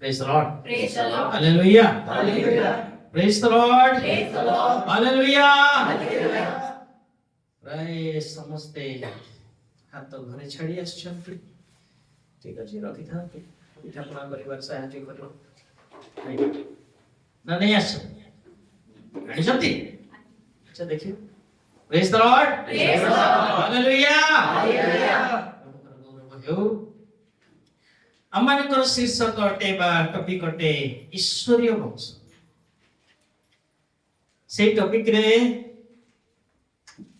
Praise the Lord. Praise the Lord. Hallelujah. Hallelujah. Praise the Lord. Praise the Lord. Hallelujah. Hallelujah. ପ୍ରାୟ ସମସ୍ତେ ହାତ ଘରେ ଛାଡ଼ି ଆସିଛନ୍ତି। ଠିକ ଅଛି, ରଖିଥାନ୍ତୁ। ପିଠାପଣା କରିବାର ସାହାଯ୍ୟ କରିବ ନା ନେଇ ଆସ ଆଣିଛନ୍ତି? ଆଚ୍ଛା ଦେଖିବ। Praise the Lord. Praise the Lord. Hallelujah. Hallelujah. ହେଉ। ଆମମାନଙ୍କର ଶୀର୍ଷକ ଅଟେ ବା ଟପିକ ଅଟେ ଈଶ୍ୱରୀୟ ବଂଶ। ସେଇ ଟପିକରେ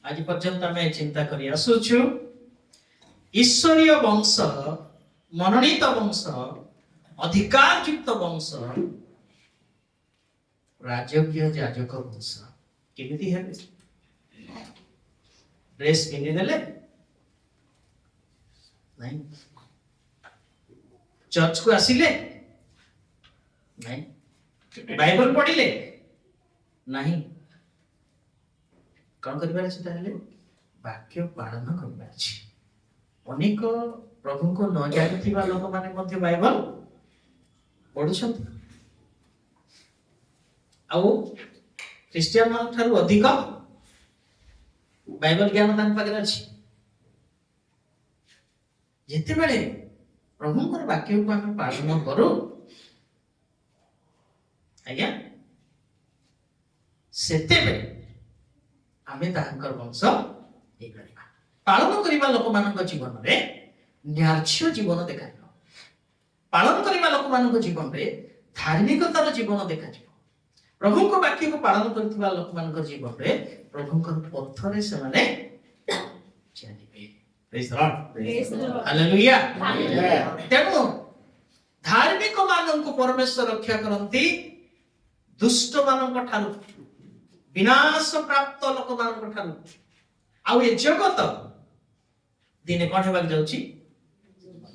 ଆଜି ପର୍ଯ୍ୟନ୍ତ ଆମେ ଚିନ୍ତା କରି ଆସୁଛୁ। ଈଶ୍ୱରୀୟ ବଂଶ, ମନୋନୀତ ବଂଶ, ଅଧିକାରଯୁକ୍ତ ବଂଶ, ରାଜକୀୟ ଯାଜକ ବଂଶ। କେମିତି ହେବେ? ଡ୍ରେସ ପିନ୍ଧିଦେଲେ ନାଇଁ, ଚର୍ଚ୍ଚକୁ ଆସିଲେ ନାଇଁ, ବାଇବଲ ପଢିଲେ ନାହିଁ, କଣ କରିବାର ଅଛି? ତାହେଲେ ବାକ୍ୟ ପାଳନ କରିବାର ଅଛି। ଅନେକ ପ୍ରଭୁଙ୍କୁ ନ ଜାଣିଥିବା ଲୋକମାନେ ମଧ୍ୟ ବାଇବଲ ପଢୁଛନ୍ତି, ଆଉ ଖ୍ରୀଷ୍ଟିଆନ ମାନଙ୍କ ଠାରୁ ଅଧିକ ବାଇବଲ ଜ୍ଞାନ ତାଙ୍କ ପାଖରେ ଅଛି। ଯେତେବେଳେ ପ୍ରଭୁଙ୍କର ବାକ୍ୟକୁ ଆମେ ପାଳନ କରୁ, ଆଜ୍ଞା, ସେତେବେଳେ ଆମେ ତାଙ୍କର ବଂଶ ହେଇପାରିବା। ପାଳନ କରିବା ଲୋକମାନଙ୍କ ଜୀବନରେ ନ୍ୟାର୍ଯ୍ୟ ଜୀବନ ଦେଖାଯିବ। ପାଳନ କରିବା ଲୋକମାନଙ୍କ ଜୀବନରେ ଧାର୍ମିକତାର ଜୀବନ ଦେଖାଯିବ। ପ୍ରଭୁଙ୍କ ବାକ୍ୟକୁ ପାଳନ କରୁଥିବା ଲୋକମାନଙ୍କ ଜୀବନରେ ପ୍ରଭୁଙ୍କର ପଥରେ ସେମାନେ ଚାଲିବେ। Praise the Lord. Praise the Lord. Hallelujah. Hallelujah. ତେଣୁ ଧାର୍ମିକ ମାନଙ୍କୁ ପରମେଶ୍ୱର ରକ୍ଷା କରନ୍ତି ଦୁଷ୍ଟ ମାନଙ୍କ ଠାରୁ, ବିନାଶ ପ୍ରାପ୍ତ ଲୋକମାନଙ୍କ ଠାରୁ। ଆଉ ଏ ଜଗତ ଦିନେ କଣ ହେବାକୁ ଯାଉଛି?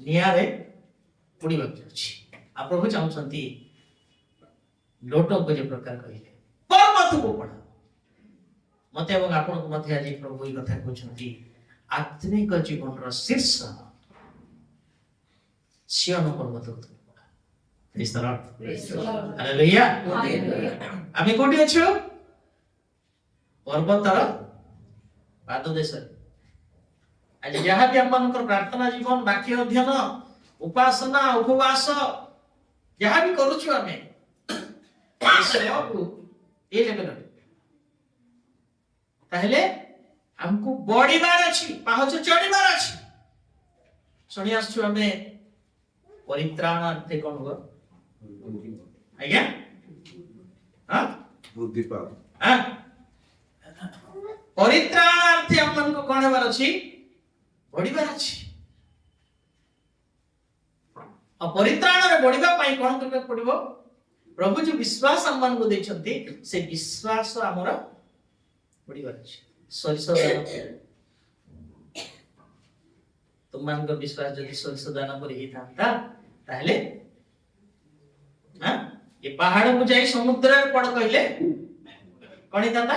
ନିଆଁରେ ପୋଡ଼ିବାକୁ ଯାଉଛି। ଆଉ ପ୍ରଭୁ ଚାହୁଁଛନ୍ତି ଲୋଟକୁ ଯେ ପ୍ରକାର କହିଲେ ପର୍ବତକୁ ପଢାଅ। ମତେ ଏବଂ ଆପଣଙ୍କୁ ମଧ୍ୟ ଆଜି ପ୍ରଭୁ ଏହି କଥା କହୁଛନ୍ତି, ଆତ୍ମିକ ଜୀବନର ଶୀର୍ଷ ସିୟନ ପର୍ବତକୁ ପଢାଅ। Praise the Lord. Praise the Lord. Hallelujah. Hallelujah. ଆମେ କୋଉଠି ଅଛୁ? ପର୍ବତର ପାଦ ଦେଶରେ। ଆଜି ଯାହାବି ଆମମାନଙ୍କର ପ୍ରାର୍ଥନା ଜୀବନ, ବାକ୍ୟ ଅଧ୍ୟୟନ, ଉପାସନା, ଉପବାସ ଯାହାବି କରୁଛୁ ଆମେ, ସବୁ ଏ ଲେଭେଲରେ, ତାହେଲେ ଆମକୁ ବଢିବାର ଅଛି, ପାହାଚ ଚଢିବାର ଅଛି। ଶୁଣି ଆସୁଛୁ ଆମେ ପରିତ୍ରାଣାର୍ଥେ କଣ ହୁଅ? ଆଜ୍ଞା, ବୁଦ୍ଧିପାତ। ପରିତ୍ରାଣାର୍ଥେ ଆମମାନଙ୍କୁ କଣ ହେବାର ଅଛି? ବଢିବାର ଅଛି। ଆଉ ପରିତ୍ରାଣରେ ବଢିବା ପାଇଁ କଣ କରିବାକୁ ପଡିବ? ପ୍ରଭୁ ଯୋଉ ବିଶ୍ୱାସ ଆମମାନଙ୍କୁ ଦେଇଛନ୍ତି, ସେ ବିଶ୍ୱାସ ଆମର ବଢିବାର ଅଛି। ସୋରିଷ ଦାନ, ତୁମମାନଙ୍କ ବିଶ୍ୱାସ ଯଦି ସୋରିଷ ଦାନ ପରି ହେଇଥାନ୍ତା, ତାହେଲେ ଏ ପାହାଡକୁ ଯାଇ ସମୁଦ୍ରରେ ପଡ କହିଲେ କଣ ହେଇଥାନ୍ତା?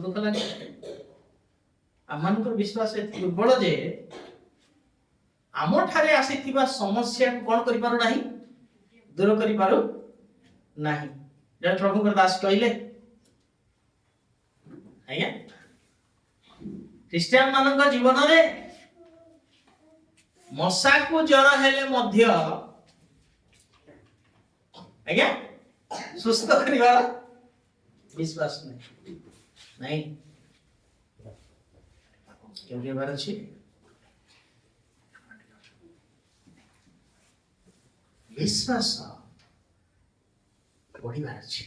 ଦୁଃଖ ଲାଗେ। ଆମମାନଙ୍କର ବିଶ୍ୱାସ ଏତେ ଦୁର୍ବଳ ଯେ ଆମ ଠାରେ ଆସିଥିବା ସମସ୍ୟାକୁ କଣ କରିପାରୁ ନାହିଁ? ଦୂର କରିପାରୁ ନାହିଁ। ଜଣେ ପ୍ରଭୁଙ୍କର ଦାସ କହିଲେ, ଆଜ୍ଞା, ଖ୍ରୀଷ୍ଟିଆନ ମାନଙ୍କ ଜୀବନରେ ମଶାକୁ ଜ୍ୱର ହେଲେ ମଧ୍ୟ, ଆଜ୍ଞା, ସୁସ୍ଥ କରିବାର ବିଶ୍ୱାସ ନାହିଁ। କେଉଁଠି ହେବାର ଅଛି? ବିଶ୍ୱାସ ବଢିବାର ଅଛି।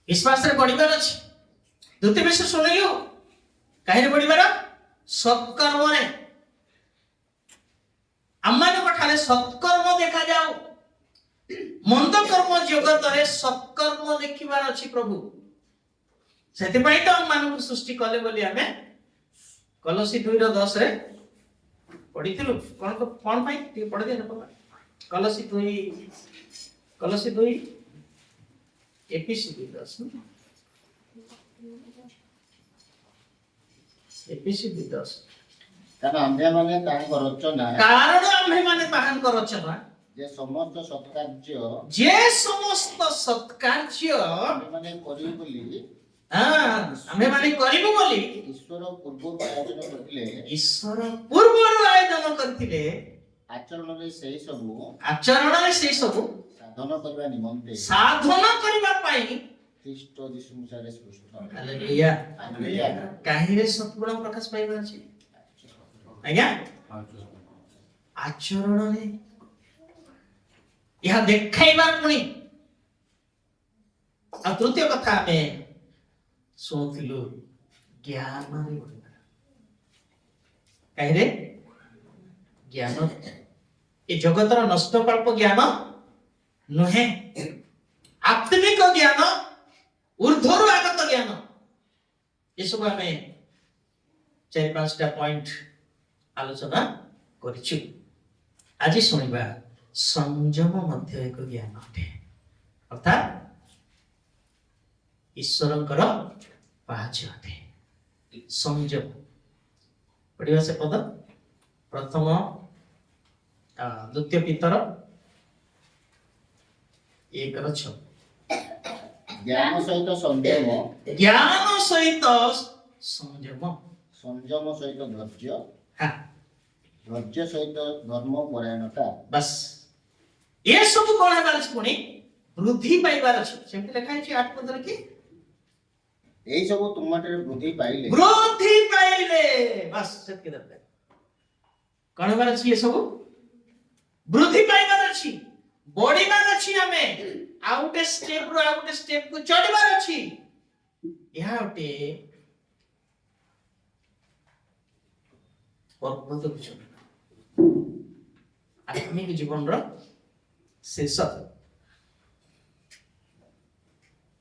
ବିଶ୍ୱାସରେ ବଢିବାର ଅଛି। ଦ୍ୱିତୀୟ ବିଷୟ ଶୁଣିଲୁ, କାହିଁରେ ବଢିବାର? ସତ୍କର୍ମରେ। ଆମମାନଙ୍କ ଠାରେ ସତ୍କର୍ମ ଦେଖାଯାଉ। ମନ୍ଦ କର୍ମ ଜଗତରେ ସତ୍କର୍ମ ଦେଖିବାର ଅଛି ପ୍ରଭୁ। ସେଥିପାଇଁ ତ ଆମମାନଙ୍କୁ ସୃଷ୍ଟି କଲେ ବୋଲି ଆମେ କଲୋସି 2:10 ପଢିଥିଲୁ। କଣ ପାଇଁ ଟିକେ ପଢିଦିଅ। କଲୋସି 2 ଏପିସି 2:10 ଏପିସି 2:10 କାରଣ ଆମ୍ଭେମାନେ ତାହାଙ୍କ ରଚନା କାରଣ ଆମ୍ଭେମାନେ ତାହାଙ୍କ ରଚନା ଯେ ସମସ୍ତ ସତ୍କାର୍ଯ୍ୟ ଯେ ସମସ୍ତ ସତ୍କାର୍ଯ୍ୟ ଆମ୍ଭେମାନେ କରିବୁ ବୋଲି ଆମ୍ଭେମାନେ କରିବୁ ବୋଲି ଈଶ୍ୱର ପୂର୍ବରୁ ଆୟୋଜନ କରିଥିଲେ। ଈଶ୍ୱର ପୂର୍ବରୁ ଆୟୋଜନ କରିଥିଲେ। ଆଚରଣରେ ସେହି ସବୁ ଆଚରଣରେ ସେଇ ସବୁ ସାଧନ କରିବା ନିମନ୍ତେ ସାଧନ କରିବା ପାଇଁ ଖ୍ରୀଷ୍ଟ ଯୀଶୁରେ ସୃଷ୍ଟ। ହାଲେଲୁୟା। ହାଲେଲୁୟା। କାହିଁରେ ସତ୍ଗୁଣ ପ୍ରକାଶ ପାଇବାର ଅଛି ଆଜ୍ଞା ଆଚରଣରେ ଏହା ଦେଖାଇବା ପୁଣି। ଆଉ ତୃତୀୟ କଥା ଆମେ ଶୁଣୁଥିଲୁ ଜ୍ଞାନରେ ବଢିବା। କାହିଁରେ ଜ୍ଞାନ ଏ ଜଗତର ନଷ୍ଟକଳ୍ପ ଜ୍ଞାନ ନୁହେଁ, ଆତ୍ମିକ ଜ୍ଞାନ, ଊର୍ଦ୍ଧ୍ୱରୁ ଆଗତ ଜ୍ଞାନ। ଏସବୁ ଆମେ 4-5ଟା ପଏଣ୍ଟ ଆଲୋଚନା କରିଛୁ। ଆଜି ଶୁଣିବା ସଂଯମ ମଧ୍ୟ ଏକ ଜ୍ଞାନ ଅଟେ, ଅର୍ଥାତ୍ ଈଶ୍ୱରଙ୍କର ପାହାଚ ଅଟେ। ସଂଯମ ପଢିବା ସେ ପଦ ପ୍ରଥମ ଦ୍ୱିତୀୟ ପିତର 1:6। ଜ୍ଞାନ ସହିତ ସଂଯମ, ଜ୍ଞାନ ସହିତ ସଂଯମ, ସଂଯମ ସହିତ ଧୈର୍ଯ୍ୟ, ହଁ ଧୈର୍ଯ୍ୟ ସହିତ ଧର୍ମ ପରାୟଣତା। ବାସ୍ ଏ ସବୁ କଣ ହେବାର ଅଛି ପୁଣି ବୃଦ୍ଧି ପାଇବାର ଅଛି। ସେମିତି ଲେଖା ହେଇଛି 8 ପଦରେ କି ଏହି ସବୁ ତୁମଠାରେ ବୃଦ୍ଧି ପାଇଲେ ବାସ୍ ସେତିକି ଦରକାର। କଣ ହେବାର ଅଛି? ଏ ସବୁ ବୃଦ୍ଧି ପାଇବାର ଅଛି, ବଢିବାର ଅଛି। ଆମେ ଆଉ ଗୋଟେ ଷ୍ଟେପ ରୁ ଆଉ ଗୋଟେ ଷ୍ଟେପ କୁ ଚଢିବାର ଅଛି। ଏହା ଗୋଟେ ପର୍ବତ ଆତ୍ମିକ ଜୀବନର ଶେଷ।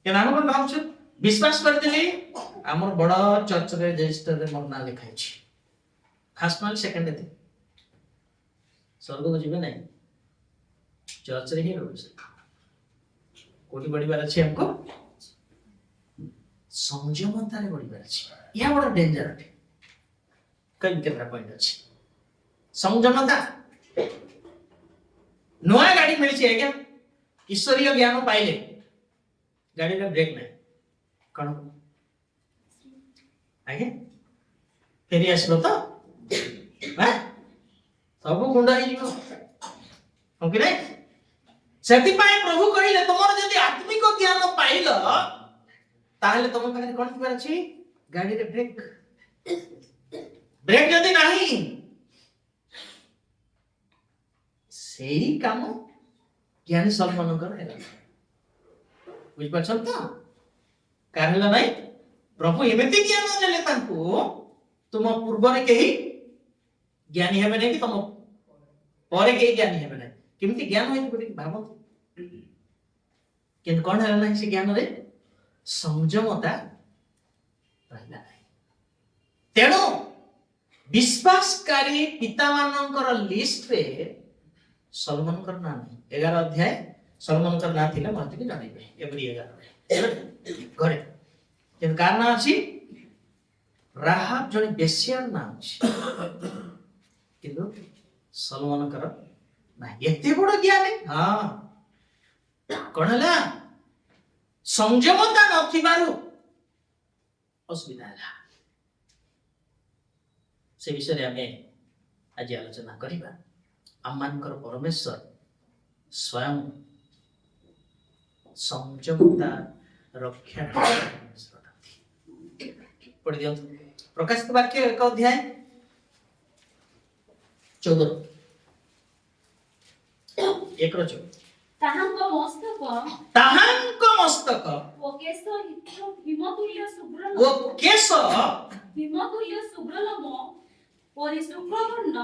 କେন ଆମେ କଣ ଭାବୁଛୁ ବିଶ୍ୱାସ କରିଦେଲି ଆମର ବଡ ଚର୍ଚ୍ଚରେ ରେଜିଷ୍ଟରରେ ମୋର ନାଁ ଲେଖା ହେଇଛି, ଫାର୍ଷ୍ଟ ନହେଲେ ସେକେଣ୍ଡ ରେ ସ୍ୱର୍ଗକୁ ଯିବେ ନାହିଁ, ଚର୍ଚ୍ଚରେ ହିଁ ରହୁଛି। କୋଉଠି ବଢିବାର ଅଛି? ଆମକୁ ସଂଯମତାରେ ବଢିବାର ଅଛି। ଏହା ବଡ ଡେଞ୍ଜର ଅଟେ। କେତେଟା ପଏଣ୍ଟ ଅଛି ସଂଯମତା। ନୂଆ ଗାଡି ମିଳିଛି ଆଜ୍ଞା, ଈଶ୍ୱରୀୟ ଜ୍ଞାନ ପାଇଲେ, ଗାଡିର ବ୍ରେକ୍ ନାହିଁ, କଣ ଆଜ୍ଞା ଫେରି ଆସିବ ତ ସବୁ ଗୁଣ୍ଡ ହେଇଯିବ, ହଁ କି ନାଇଁ? ସେଥିପାଇଁ ପ୍ରଭୁ କହିଲେ ତମର ଯଦି ଆତ୍ମିକ ଜ୍ଞାନ ପାଇଲ ତାହେଲେ ତମ ପାଖରେ କଣ ଥିବାର ଅଛି? ଗାଡିରେ ବ୍ରେକ୍। ବ୍ରେକ୍ ଯଦି ନାହିଁ ସେଇ କାମ ଜ୍ଞାନୀ ସଲମାନଙ୍କର ହେଲା। ବୁଝିପାରୁଛନ୍ତି ତ? କାହାର ହେଲା ନାଇଁ? ପ୍ରଭୁ ଏମିତି ଜ୍ଞାନ ଦେଲେ ତାଙ୍କୁ, ତୁମ ପୂର୍ବରେ କେହି ଜ୍ଞାନୀ ହେବେ ନାହିଁ, କି ତମ ପରେ କେହି ଜ୍ଞାନୀ ହେବେ ନାହିଁ। କେମିତି ଜ୍ଞାନ ହେଇଥିବ ଟିକେ ଭାବନ୍ତୁ। କିନ୍ତୁ କଣ ହେଲା ନାହିଁ ସେ ଜ୍ଞାନରେ? ସଂଯମତା ରହିଲା ନାହିଁ। ତେଣୁ ବିଶ୍ୱାସକାରୀ ପିତାମାନଙ୍କର ଲିଷ୍ଟରେ ସଲମାନଙ୍କର ନାଁ ନାହିଁ। 11 ଅଧ୍ୟାୟ ସଲମାନଙ୍କର ନାଁ ଥିଲା, ମତେ ଟିକେ ଜଣେଇବେ। ଏଭଳି 11 ଘରେ କିନ୍ତୁ କାହାର ନାଁ ଅଛି? ରାହାବ ଜଣେ ବେଶ୍ୟାର ନାଁ ଅଛି, କିନ୍ତୁ ସଲମାନଙ୍କର ନାହିଁ। ଏତେ ବଡ ଜ୍ଞାନୀ, ହଁ କଣ ହେଲା? ସଂଯମତା ନଥିବାରୁ ଅସୁବିଧା ହେଲା। ସେ ବିଷୟରେ ଆମେ ଆଜି ଆଲୋଚନା କରିବା। ଆମମାନଙ୍କର ପରମେଶ୍ୱର ସ୍ୱୟଂ ସଂଯମତା ରକ୍ଷା ପଢି ଦିଅନ୍ତୁ। ପ୍ରକାଶିତ ବାକ୍ୟ 1 ଅଧ୍ୟାୟ 14 1-14। ତାହାଙ୍କ ମସ୍ତକ ଓ କେଶ ହିମତୁଲ୍ୟ ଶୁଭ୍ରଲୋମ ପରି ଶୁକ୍ଳବର୍ଣ୍ଣ,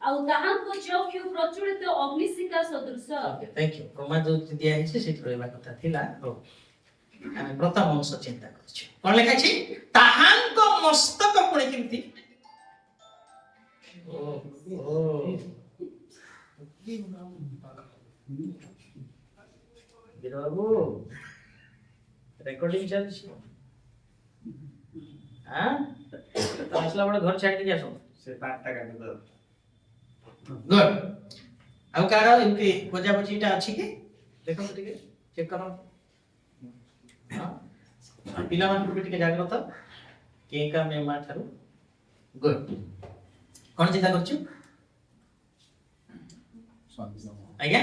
ଆଉ ତାହାଙ୍କ ଚକ୍ଷୁ ପ୍ରଚୁଳିତ ଅଗ୍ନିଶିଖା ସଦୃଶ। Okay, thank you. ପ୍ରମା ଯୋଉ ଦିଆ ହେଇଛି ସେଠି ରହିବା କଥା ଥିଲା। ହଉ, ଆମେ ପ୍ରଥମ ଅଂଶ ଚିନ୍ତା କରୁଛୁ। କଣ ଲେଖା ଅଛି? ତାହାଙ୍କ ମସ୍ତକ ପୁଣି କେମିତି? ବାବୁ ରେକର୍ଡିଂ ଚାଲିଛି। ଆସିଲା ବେଳେ ଘର ଛାଡ଼ିକି ଆସ। से पार्टटा काटि दो गुड ଆଉ କାର ଏମିତି ବଜା ବଜିଟା ଅଛି କି ଦେଖନ୍ତୁ ଟିକେ ଚେକ୍ କର ପିଲାମାନଙ୍କୁ ବି ଟିକେ ଜାଗ୍ରତ କିଏ କା ମେମା ଠାରୁ ଗୁଡ୍ କଣ ଚିନ୍ତା କରୁଛୁ ଆଜ୍ଞା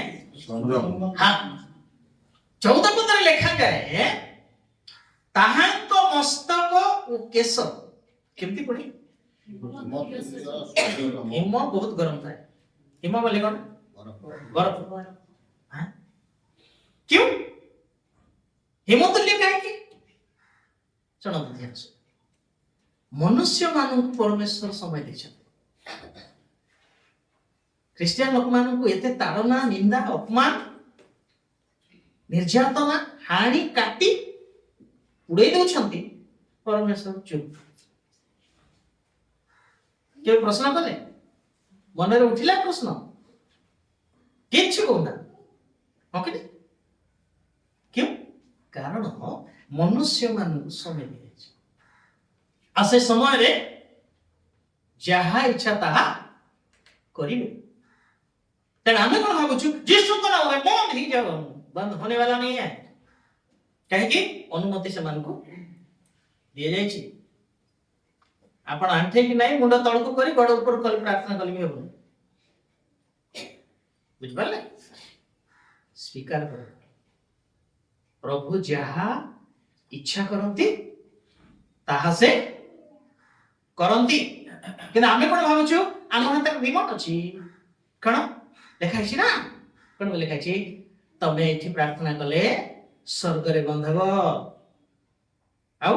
ହଁ 14 ପଦରେ ଲେଖାଯାଏ ତାହାଙ୍କ ମସ୍ତକ ଓ କେଶ କେମିତି ପଡେ ହିମ ବହୁତ ଗରମ ଥାଏ ହିମ ବୋଲେ କଣ ଗରମ हाँ? क्यों हिमतुल्य काहे चलो ध्यान से मनुष्य मानक परमेश्वर समय देछन क्रिश्चियन लोक मानक एते ताड़ना निंदा अपमान निर्यातना हानि काटी उड़े दउछंती परमेश्वर चुप के प्रश्न कले मन रे उठिला प्रश्न किछु कहना ओके क्यों कारण मनुष्य मानक समय दिए आ से समय रे जहा इच्छा ताहा करिवे तेना हमें कोन भाबुछु यीशु को ना बंद ही जाओ बंद होने वाला नहीं है कहे कि अनुमति से मान को दिए जाई छी आपण आंठे कि नहीं मुंड तळ को करी बड़ ऊपर कल प्रार्थना कली भी हो बुझ पाले स्वीकार कर प्रभु जहा इच्छा करंती ताहा से करंती कि आमे कोन भाबुछु आम हाथ रिमोट अछि कण लेखा छी ना कोन लेखा छी तमे एठी प्रार्थना कले स्वर्ग रे बंधब आउ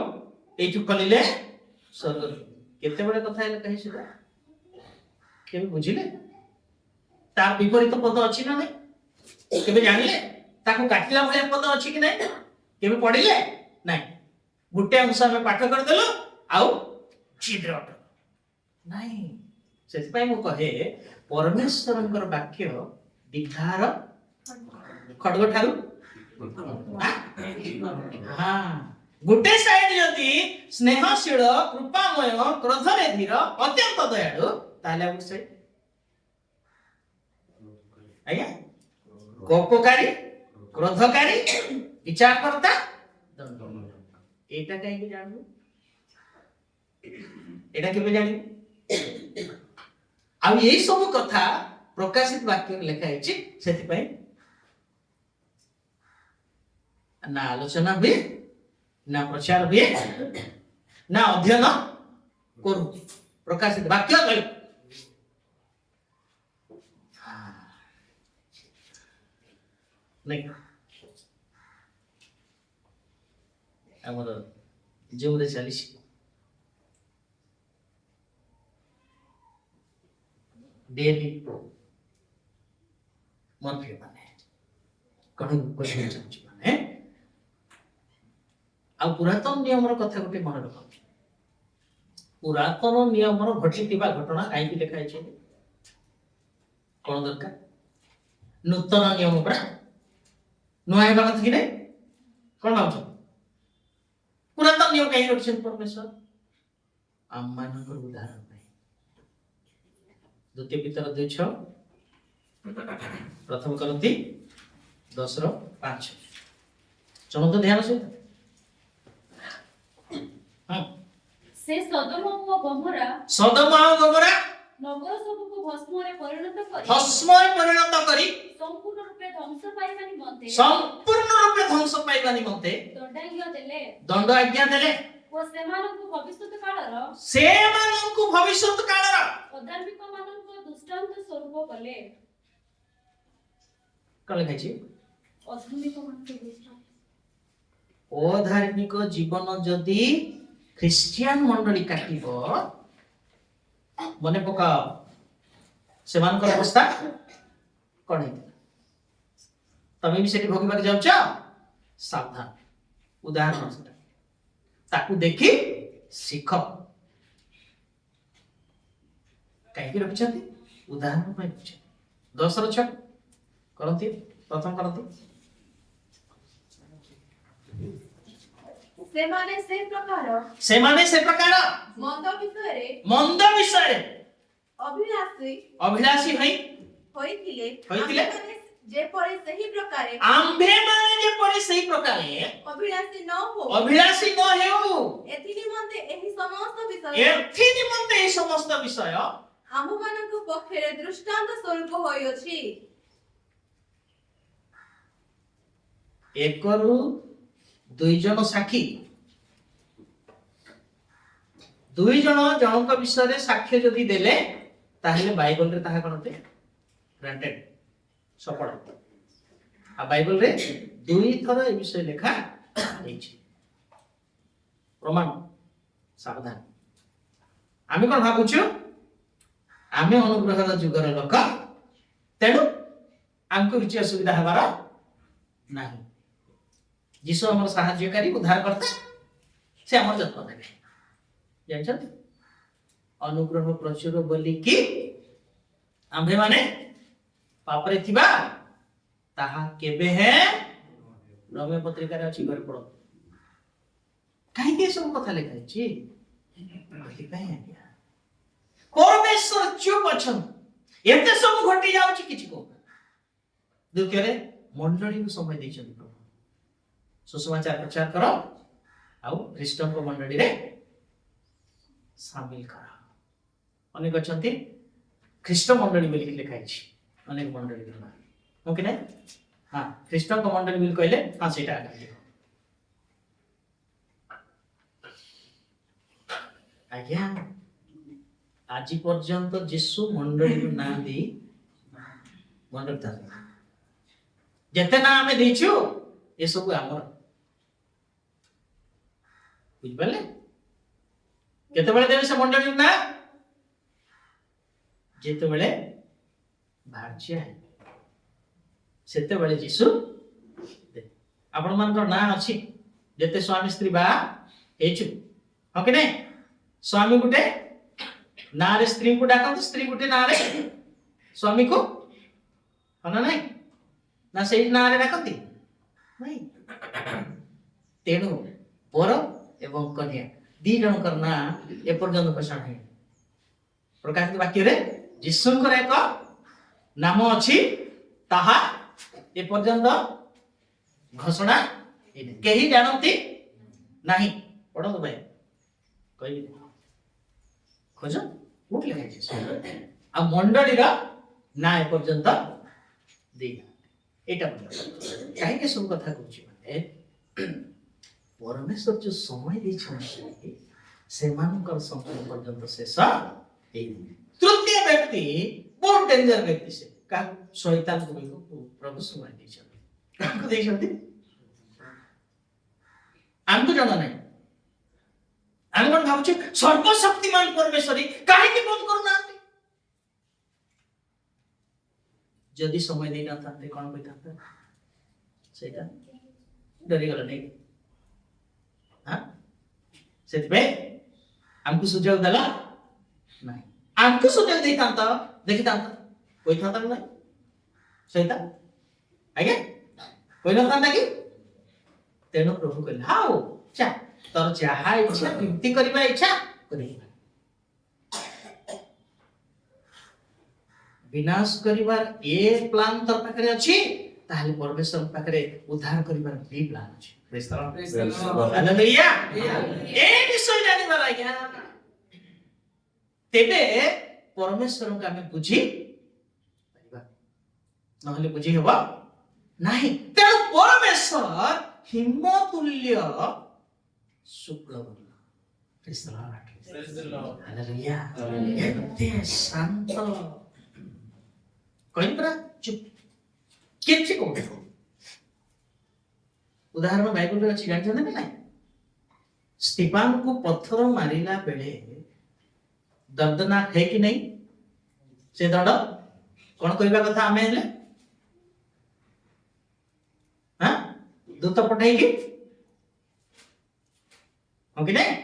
एठी कलिले स्वर्ग केते बडे कथा है कहि छिला केबे बुझिले तार विपरीत पद अछि ना नहीं केबे जानिले ताको काटिला भले पद अछि कि नहीं केबे पढिले नहीं गुटे अंश में पाठ कर देलो आउ छिद्र नहीं सेति पई मु कहे परमेश्वरंकर वाक्य दिधार खडग ठारू हां गुटे साइड यदि स्नेहशील कृपामय क्रोधरे धीर अत्यंत दयालु ताले अब से आज्ञा कोपकारी क्रोधकारी विचारकर्ता एटा कहीं जानू एटा केबे जानी आ यही सब कथा प्रकाशित वाक्य में लिखा है सेति पई ना आलोचना हुए ना प्रचार हुए ना अध्ययन करू प्रकाशित वाक्य करू नहीं ଆମର ଯେଉଁରେ ଚାଲିଛି ଡେଲି ମନ୍ଥଲି ମାନେ କଣ କହିବାକୁ ଚାହୁଁଛି ମାନେ ଆଉ ପୁରାତନ ନିୟମର କଥା ଗୋଟେ ମନେ ରଖ ପୁରାତନ ନିୟମର ଘଟିଥିବା ଘଟଣା କାହିଁକି ଲେଖା ହେଇଛି କଣ ଦରକାର ନୂତନ ନିୟମ ପରା ନୂଆ ହେବା କଥା କି ନାହିଁ କଣ ଭାବୁଛ पुरातन नियम कहीं रखिछन परमेश्वर आम्मानकर उदाहरण ପାଇଁ द्वितीय पितर 2:6 प्रथम करंती 10:5 चलो तो ध्यान से हां से सदोम और गमोरा नगर सबको भस्मरे परिणत करी संपूर्ण रूपे ध्वंस पाइबा निमंते दंड आज्ञा देले ओ सेमानकु भविष्यत कालर अधार्मिक माननको दृष्टांत स्वरूप कले कले कहछि अधार्मिक माननको दृष्टांत अधार्मिक जीवन जदि ख्रिस्टियन मंडली काटिबो मने पका सेमानकर अवस्था कोन हेतै तमे भी सेठी भोगिबा के जाउछ सावधान उदाहरण सेटा ताकू देखि सिख काहे रखछथि उदाहरण पे रखछ 10:6 करंती प्रथम करंती सेमाने से प्रकार मंद विषय ଅଭିଳାଷୀ ଅଭିଳାଷୀ ହୋଇ ହୋଇଥିଲେ ହୋଇଥିଲେ? ଆମ୍ଭେମାନେ ଯେପରି ସେହି ପ୍ରକାରେ ଆମ୍ଭେମାନେ ଯେପରି ସେହି ପ୍ରକାରେ ଅଭିଳାଷୀ ନ ହଉ ଅଭିଳାଷୀ ନ ହେଉ, ଏଥି ନିମନ୍ତେ ଏହି ସମସ୍ତ ବିଷୟ ଏଥି ନିମନ୍ତେ ଏହି ସମସ୍ତ ବିଷୟ ଆମ୍ଭମାନଙ୍କ ପକ୍ଷରେ ଦୃଷ୍ଟାନ୍ତ ସ୍ୱରୂପ ହୋଇଅଛି। एकरु दुई जन साक्षी, दुई जन जनक विषय रे साक्ष्य जदि देले ताहले बाइबल रे ताहा कोनते ग्रांटेड सफल। आ बाइबल रे दुई थर ए विषय लेखा ହେଇଛି प्रमाण। सावधान, आमे कोन भाबुछु आमे अनुग्रहर जुगर लोक, तेणु आमको किछि असुविधा हबार नाही। जीसु हमर सहायकारी उद्धारकर्ता, से हमर जत्न देबे जानछन। अनुग्रह प्रचुर बोली कि आम्भे माने पाप रे थिबा ताहा केबे है रोमे पत्रिका रे अछि, घर पढो काहे के सब कथा लिखा अछि बोली काहे आज्ञा परमेश्वर चुप अछन, एते सब घटी जाउछि किछि को। द्वितीय रे मंडली को समय दैछन प्रभु, सुसमाचार प्रचार करो आउ ख्रीष्टन को मंडली रे शामिल करो। अनेक अछंती ख्रीष्ट मंडली बोली लिखा अछि, अनेक मंडली रे ओके नै। हां ख्रीष्टन को मंडली बोली कहले हां सेटा आगे आज्ञा आज पर्यंत जीसु मंडली ना दी मंडली था जेते ना हमें देछु ए सब हमर बुझ पाले। केते बेले देबे से मंडली ना जेते बेले भाज्य है सेते बेले जीसु दे। आपण मान ना अछि जेते स्वामी स्त्री बा हेछु हो कि नै। स्वामी गुटे ना रे स्त्री को डाकत, स्त्री गुटे ना रे स्वामी को हना नै ना सेही ना रे डाकती नै। तेणु बर एवं कन्या दी जनकर ना ए पर्यंत घोषणा है। प्रकाशित वाक्य रे जीसुंकर एक नाम अछि ताहा ए पर्यंत घोषणा केही जानती नाही। पढो भाई कहि खोज उठ ले आ मंडली रा ना ए पर्यंत दे एटा काहे के सब कथा कहूची माने परमेश्वर जो समय दैछन्ति सेमानकर समय पर्यंत शेष हेइ। तृतीय व्यक्ति बहुत डेंजर व्यक्ति से का शैतान को प्रभु समय दैछन्ति काको दैछन्ति हमको जाना नहीं। हम कोन भाबुछु सर्वशक्तिमान परमेश्वरी काहे के बंद करूना जदि समय देई ना थाते कोन होइताता सेटा डरी गला नहीं। हां सेतबे हमको सुझाव देला नहीं, हमको सुझाव देइतांता देखितांता होइतांता नहीं सेटा आगे होइतांता कि। तेणु प्रभु कहले हाउ चा तोर जहा इच्छा विनती करबा इच्छा करी विनाश करिवार ए प्लान तोर पाखरे अछि ताहले परमेश्वर पाखरे उद्धार करिवार बी प्लान अछि। Praise the lord hallelujah. ए विषय जानिबार आज्ञा तेबे परमेश्वर को हमें बुझी परिबा नहले बुझी हेबा नाही। तेणु परमेश्वर हिमतुल्य शुक्ल वर्ण। Praise the lord hallelujah. एते शांत कहीं पर चुप किछि को उदाहरण बाइबल रे अछि जानछन ना नहीं। स्टीफान को पत्थर मारिला बेले दर्दनाक है कि नहीं से दंड कोन कहबा कथा हमें हेले हां दूत पठाई कि हो कि नहीं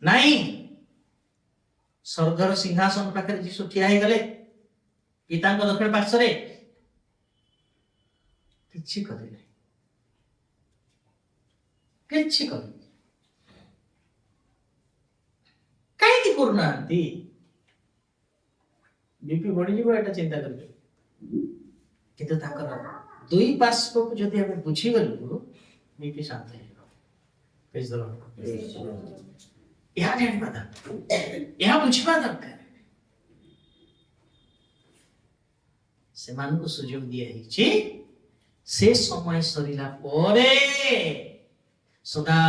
नहीं। स्वर्गर सिंहासन पाखरे जीसु ठिया हे गले पिता को दक्षिण पार्श्व रे किछि करिले किछि करिले काहे कि करूनांती बीपी बढ़ी जीव एटा चिंता करबे किंतु ताकर दुई पार्श्व को जदि हम बुझी गलु बीपी शांत हो जाबो प्रेज द लॉर्ड या जानिबा दरकार या बुझिबा दरकार सेमानकु सुजोग दिया हिची से समय सरिला परे सदा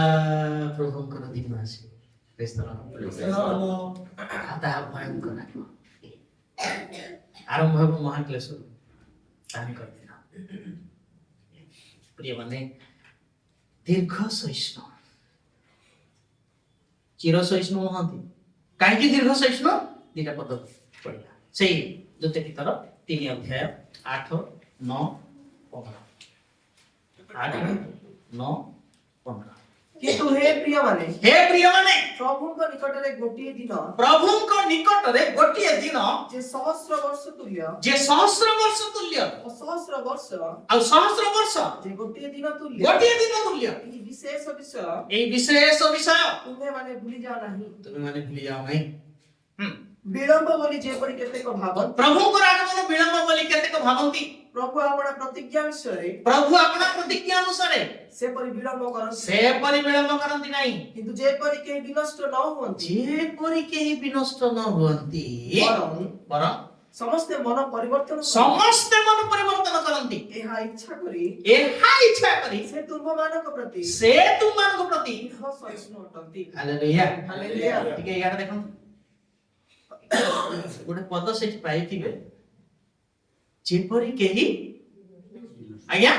प्रभुंकर दिन आसी प्रेज द लॉर्ड आता भयंकर आरंभ हो महाक्लेश तांकर दिन प्रिय माने दीर्घ सहिष्णु चिर सहिष्णु हंती काहे दीर्घ सहिष्णु दीटा पद पड़िला सेही द्वितीय पितर 3 अध्याय 8 9 15 8 9 15 किंतु हे प्रिय माने प्रभुଙ୍କ निकटरे गोटिए दिन जे सहस्र वर्ष तुल्य जे सहस्र वर्ष तुल्य सहस्र वर्ष आ सहस्र वर्ष जे गोटिए दिन तुल्य एई विशेष विषय तुम्हें माने भूली जाओ नहीं नहीं विलंब बोली जेपरि केतेक भागन प्रभुଙ୍କ आगमन विलंब बोली केतेक भावंती प्रभु आपना प्रतिज्ञा विषय प्रभु अपना प्रतिज्ञा अनुसार से परि विलंब करन से परि विलंब करंती नहीं किंतु जेपरि के विनष्ट न हुअन्ति जे परि केही विनष्ट न हुअन्ति बरं समस्त मन परिवर्तन करंती एहा इच्छा करी से तुमମାନଙ୍କ प्रति दीर्घ सहिष्णु अटन्ति हालेलुया हालेलुया ठीक है यार देखो गोटे पद से पाइथिबे जेपरि केही आज्ञा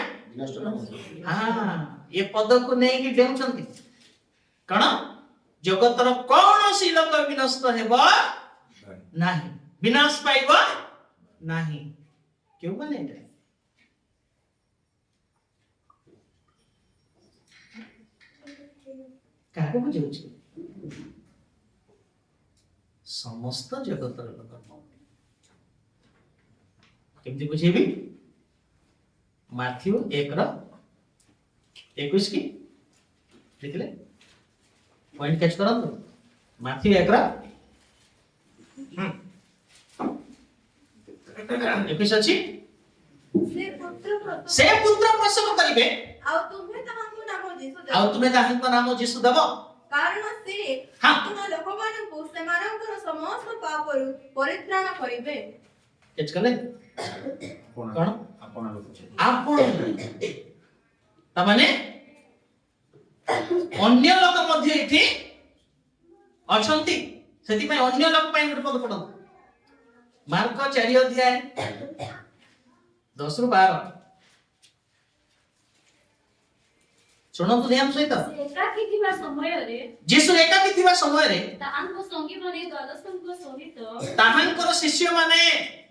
हाँ ये पद को नहीं कि डेउछंती कण जगतर कौनसी लोक विनष्ट हेबो नाही विनाश पाइबो नाही क्यों माने काहे बुझौछि समस्त जगतर लोक केमती बुझेबी माथ्यू 1:21 की लिखले पॉइंट कैच करंतु माथ्यू 1:21 अछि से पुत्र प्रसव करिवे ଆଉ ତୁମେ ତାହାଙ୍କୁ ନାମ ଯୀଶୁ ଦେବ। आ तुमे ताहांको नाम जीसु देबो କାରଣ ସେ ହଁ। ଆପଣ ଲୋକମାନଙ୍କୁ ସେମାନଙ୍କର ସମସ୍ତ ପାପରୁ ପରିତ୍ରାଣ କରିବେ। कैच करले कोन आपण तमाने अन्य लोक मध्ये इथि अछंती सेति पय अन्य लोक पय गुटे पद पढो मार्क 4 अध्याय 10 रु 12 सुनंतु ध्यान सहित ସେ ଏକାକୀ ଥିବା ସମୟରେ जीसु एकाकी थिबा समय रे ତାହାଙ୍କ ସଙ୍ଗୀମାନେ ଦ୍ୱାଦଶଙ୍କ ସହିତ ताहांकर शिष्य माने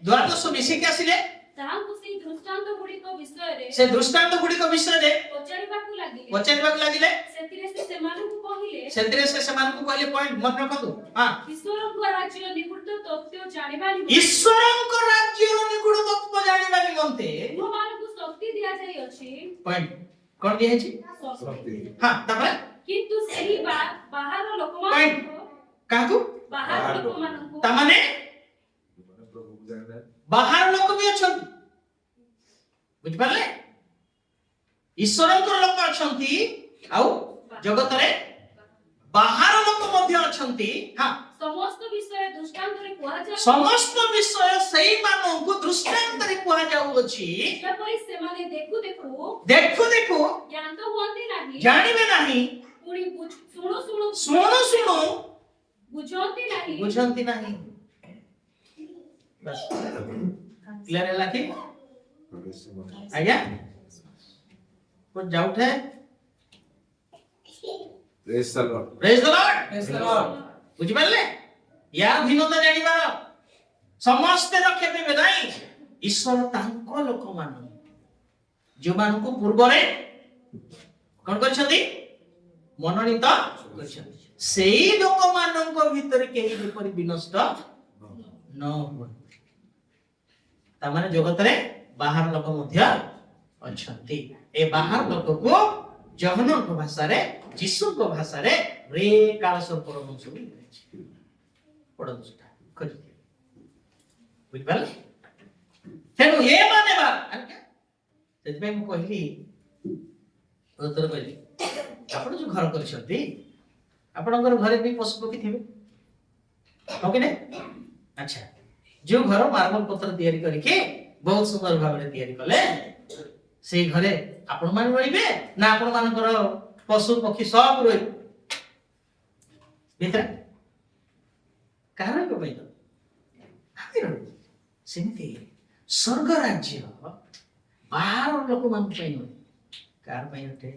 द्वादश मिसिक आसिले ତାହାଙ୍କୁ ସେହି ଦୃଷ୍ଟାନ୍ତ ଗୁଡ଼ିକ ବିଷୟରେ से दृष्टांत गुडिक विषय रे ପଚାରିବାକୁ ଲାଗିଲେ। पचारिबाक लागिले ସେଥିରେ ସେ ସେମାନଙ୍କୁ କହିଲେ सेतिरे से समान को कहले पॉइंट मन रखतु हां ଈଶ୍ୱରଙ୍କ ରାଜ୍ୟର ନିକଟ ତଥ୍ୟ ଜାଣିବା ନିମନ୍ତେ ईश्वरଙ୍କ राज्यर निकुड तत्व जानिबा निमंते ତୁମମାନଙ୍କୁ ଶକ୍ତି ଦିଆଯାଇଅଛି। पॉइंट कोन दिया छी ଶକ୍ତି। हां तबरे କିନ୍ତୁ ସେହି ବାହାର पॉइंट ଲୋକମାନଙ୍କୁ काकू ବାହାର ଲୋକମାନଙ୍କୁ तमाने बाहर लोक भी अछन बुझ पाले ईश्वरଙ୍କ लोक अछंती आउ जगत रे बाहर लोक मध्ये अछंती हां ସମସ୍ତ ବିଷୟ ଦୃଷ୍ଟାନ୍ତରେ କୁହାଯାଏ। समस्त विषय सेही माननको दृष्टांत रे कुहा जाउ अछि ଯେପରି ସେମାନେ ଦେଖୁ ଦେଖୁ देखु देखु ଜ୍ଞାତ ହୁଅନ୍ତି ନାହିଁ, जानिबे नाही ପୁଣି ଶୁଣୁ ଶୁଣୁ सुनो सुनो ବୁଝନ୍ତି ନାହିଁ। बुझंती नाही बस क्लियर है लाकी आज्ञा को जाउट है praise the Lord praise the Lord praise the Lord बुझि पाले यार भिन्नता जानिबार समस्त रखेबे नाही ईश्वर तांको लोक मान जो मानको पूर्व रे कोन करछथि मनोनीत करछथि सेही लोक माननको भीतर केही जेपरि विनष्ट न हो तामाने जगत रे बाहर लोक मध्य अछंती ए बाहर लोक को जहन को भाषा रे जीसु को भाषा रे रे काल स्वर परम सुनी पढो सुटा खोज ବୁଝିପାରିଲେ? ତେଣୁ ଏ ମାନେବା ସେଥିପାଇଁ ମୁଁ କହିଲି ଉତ୍ତର କହିଲି ଆପଣ ଯୋଉ ଘର କରିଛନ୍ତି ଆପଣଙ୍କର ଘରେ ବି ପଶୁ ପକ୍ଷୀ ଥିବେ ହଁ କି ନାଇଁ? ଆଚ୍ଛା ଯୋଉ ଘର ମାର୍ବଲ ପଥର ତିଆରି କରିକି ବହୁତ ସୁନ୍ଦର ଭାବରେ ତିଆରି କଲେ ସେଇ ଘରେ ଆପଣ ମାନେ ରହିବେ ନା ଆପଣ ମାନଙ୍କର ପଶୁ ପକ୍ଷୀ ସବୁ ରହିବେ ଭିତରେ କାହାର ରହିବ ପାଇଁ ତ ଆମେ ରହିବୁ ସେମିତି ସ୍ୱର୍ଗ ରାଜ୍ୟ ବାହାର ଲୋକମାନଙ୍କ ପାଇଁ ନୁହେଁ କାହାର ପାଇଁ ଅଟେ?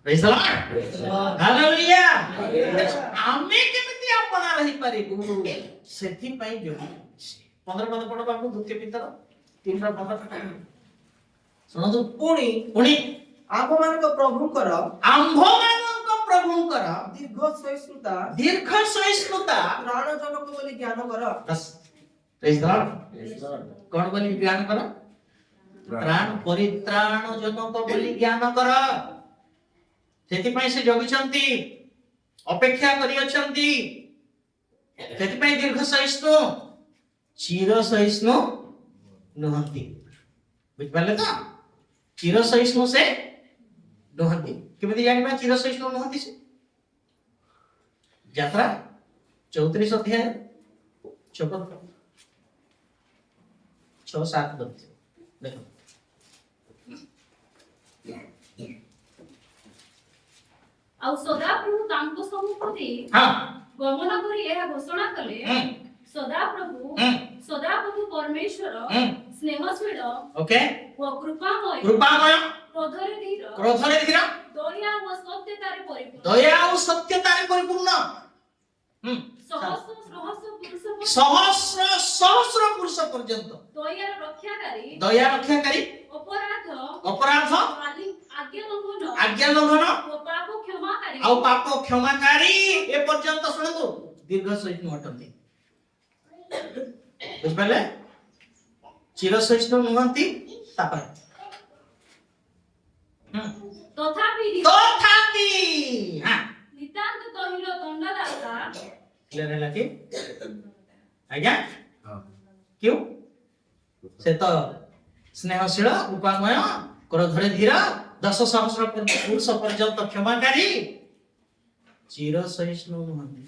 Praise the Lord. Hallelujah. ଆମେ କେମିତି ଆପଣା ରହିପାରିବୁ ସେଥିପାଇଁ ଯୋଉ 15 ପଦ ପଢ ବାବୁ ଦ୍ୱିତୀୟ ପିତର 3:15 ଶୁଣନ୍ତୁ ପୁଣି ଆମ୍ଭମାନଙ୍କ ପ୍ରଭୁଙ୍କର ଆମ୍ଭମାନଙ୍କ ପ୍ରଭୁଙ୍କର ଦୀର୍ଘ ସହିଷ୍ଣୁତା ଦୀର୍ଘ ସହିଷ୍ଣୁତା ପ୍ରାଣଜନକ ବୋଲି ଜ୍ଞାନ କର। Praise the Lord. Praise the Lord. କଣ ବୋଲି ଜ୍ଞାନ କର? ପ୍ରାଣ ପରିତ୍ରାଣ ଜନକ ବୋଲି ଜ୍ଞାନ କର। ସେଥିପାଇଁ ସେ ଜଗିଛନ୍ତି ଅପେକ୍ଷା କରିଅଛନ୍ତି ସେଥିପାଇଁ ଦୀର୍ଘ ସହିଷ୍ଣୁ ଚିର ସହିଷ୍ଣୁ ନୁହନ୍ତି ବୁଝିପାରିଲେ ତ? ଚିର ସହିଷ୍ଣୁ ସେ ନୁହନ୍ତି କେମିତି ଜାଣିବା ଚିର ସହିଷ୍ଣୁ ନୁହନ୍ତି ସେ? ଯାତ୍ରା 34 ଅଧ୍ୟାୟ 6-7 ଦେଖ ଆଉ ସଦାପ୍ରଭୁ ତାଙ୍କ ସମ୍ମୁଖରେ ହଁ ଗମନ କରି ଏହା ଘୋଷଣା କଲେ ସଦାପ୍ରଭୁ ପରମେଶ୍ୱର ସ୍ନେହଶୀଳ ଓକେ ଓ କୃପାମୟ କ୍ରୋଧରେ ଧୀର ଦୟା ଓ ସତ୍ୟତାରେ ପରିପୂର୍ଣ୍ଣ ସହସ୍ର ପୁରୁଷ ପର୍ଯ୍ୟନ୍ତ ଦୟାର ରକ୍ଷାକାରୀ ଅପରାଧ ଆଜ୍ଞା ଲଙ୍ଘନ ଓ ପାପ କ୍ଷମାକାରୀ ଏ ପର୍ଯ୍ୟନ୍ତ ଶୁଣନ୍ତୁ ଦୀର୍ଘ ସହିଷ୍ଣୁ ଅଟନ୍ତି ବୁଝିପାରିଲେ? ଚିର ସହିଷ୍ଣୁ ନୁହନ୍ତି ତାପରେ ତଥାପି ନିତାନ୍ତ ତହିର ଦଣ୍ଡଦାତା କ୍ଲିୟର ହେଲା କି? ଆଜ୍ଞା क्यों ସେ ତ ସ୍ନେହଶୀଳ କୃପାମୟ କ୍ରୋଧରେ ଧୀର 10,000 ପୁରୁଷ ପର୍ଯ୍ୟନ୍ତ କ୍ଷମାକାରୀ ଚିର ସହିଷ୍ଣୁ ନୁହନ୍ତି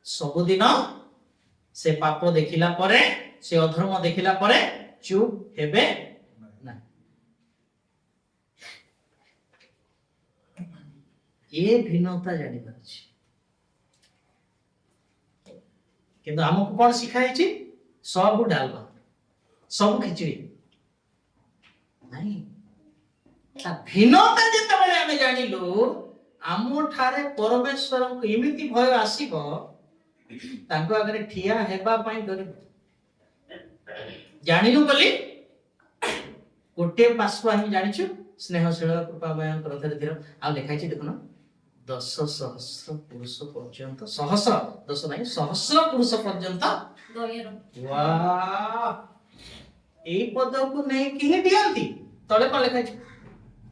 ସବୁଦିନ ସେ ପାପ ଦେଖିଲା ପରେ ସେ ଅଧର୍ମ ଦେଖିଲା ପରେ ଚୁପ୍ ହେବେ ନା ଏ ଭିନ୍ନତା ଜାଣିବାର ଅଛି କିନ୍ତୁ ଆମକୁ କଣ ଶିଖାଯାଇଛି ସବୁ ଡାଲମା ସବୁ ଖିଚୁଡ଼ି ନାଇଁ ତା ଭିନ୍ନତା ଯେତେବେଳେ ଆମେ ଜାଣିଲୁ ଆମ ଠାରେ ପରମେଶ୍ୱରଙ୍କୁ ଏମିତି ଭୟ ଆସିବ ତାଙ୍କ ଆଗରେ ଠିଆ ହେବା ପାଇଁ ଡରିବୁ ଜାଣିଲୁ ବୋଲି ଗୋଟିଏ ପାର୍ଶ୍ୱ ଆମେ ଜାଣିଛୁ ସ୍ନେହଶୀଳ କୃପାମୟ କ୍ରୋଧରେ ଧୀର ଆଉ ଲେଖା ହେଇଛି ଦେଖୁନ 10,000 ପୁରୁଷ ପର୍ଯ୍ୟନ୍ତ ସହସ୍ର ପୁରୁଷ ପର୍ଯ୍ୟନ୍ତ ଏଇ ପଦକୁ ନେଇକି ହିଁ ଦିଅନ୍ତି ତଳେ କଣ ଲେଖା ହେଇଛି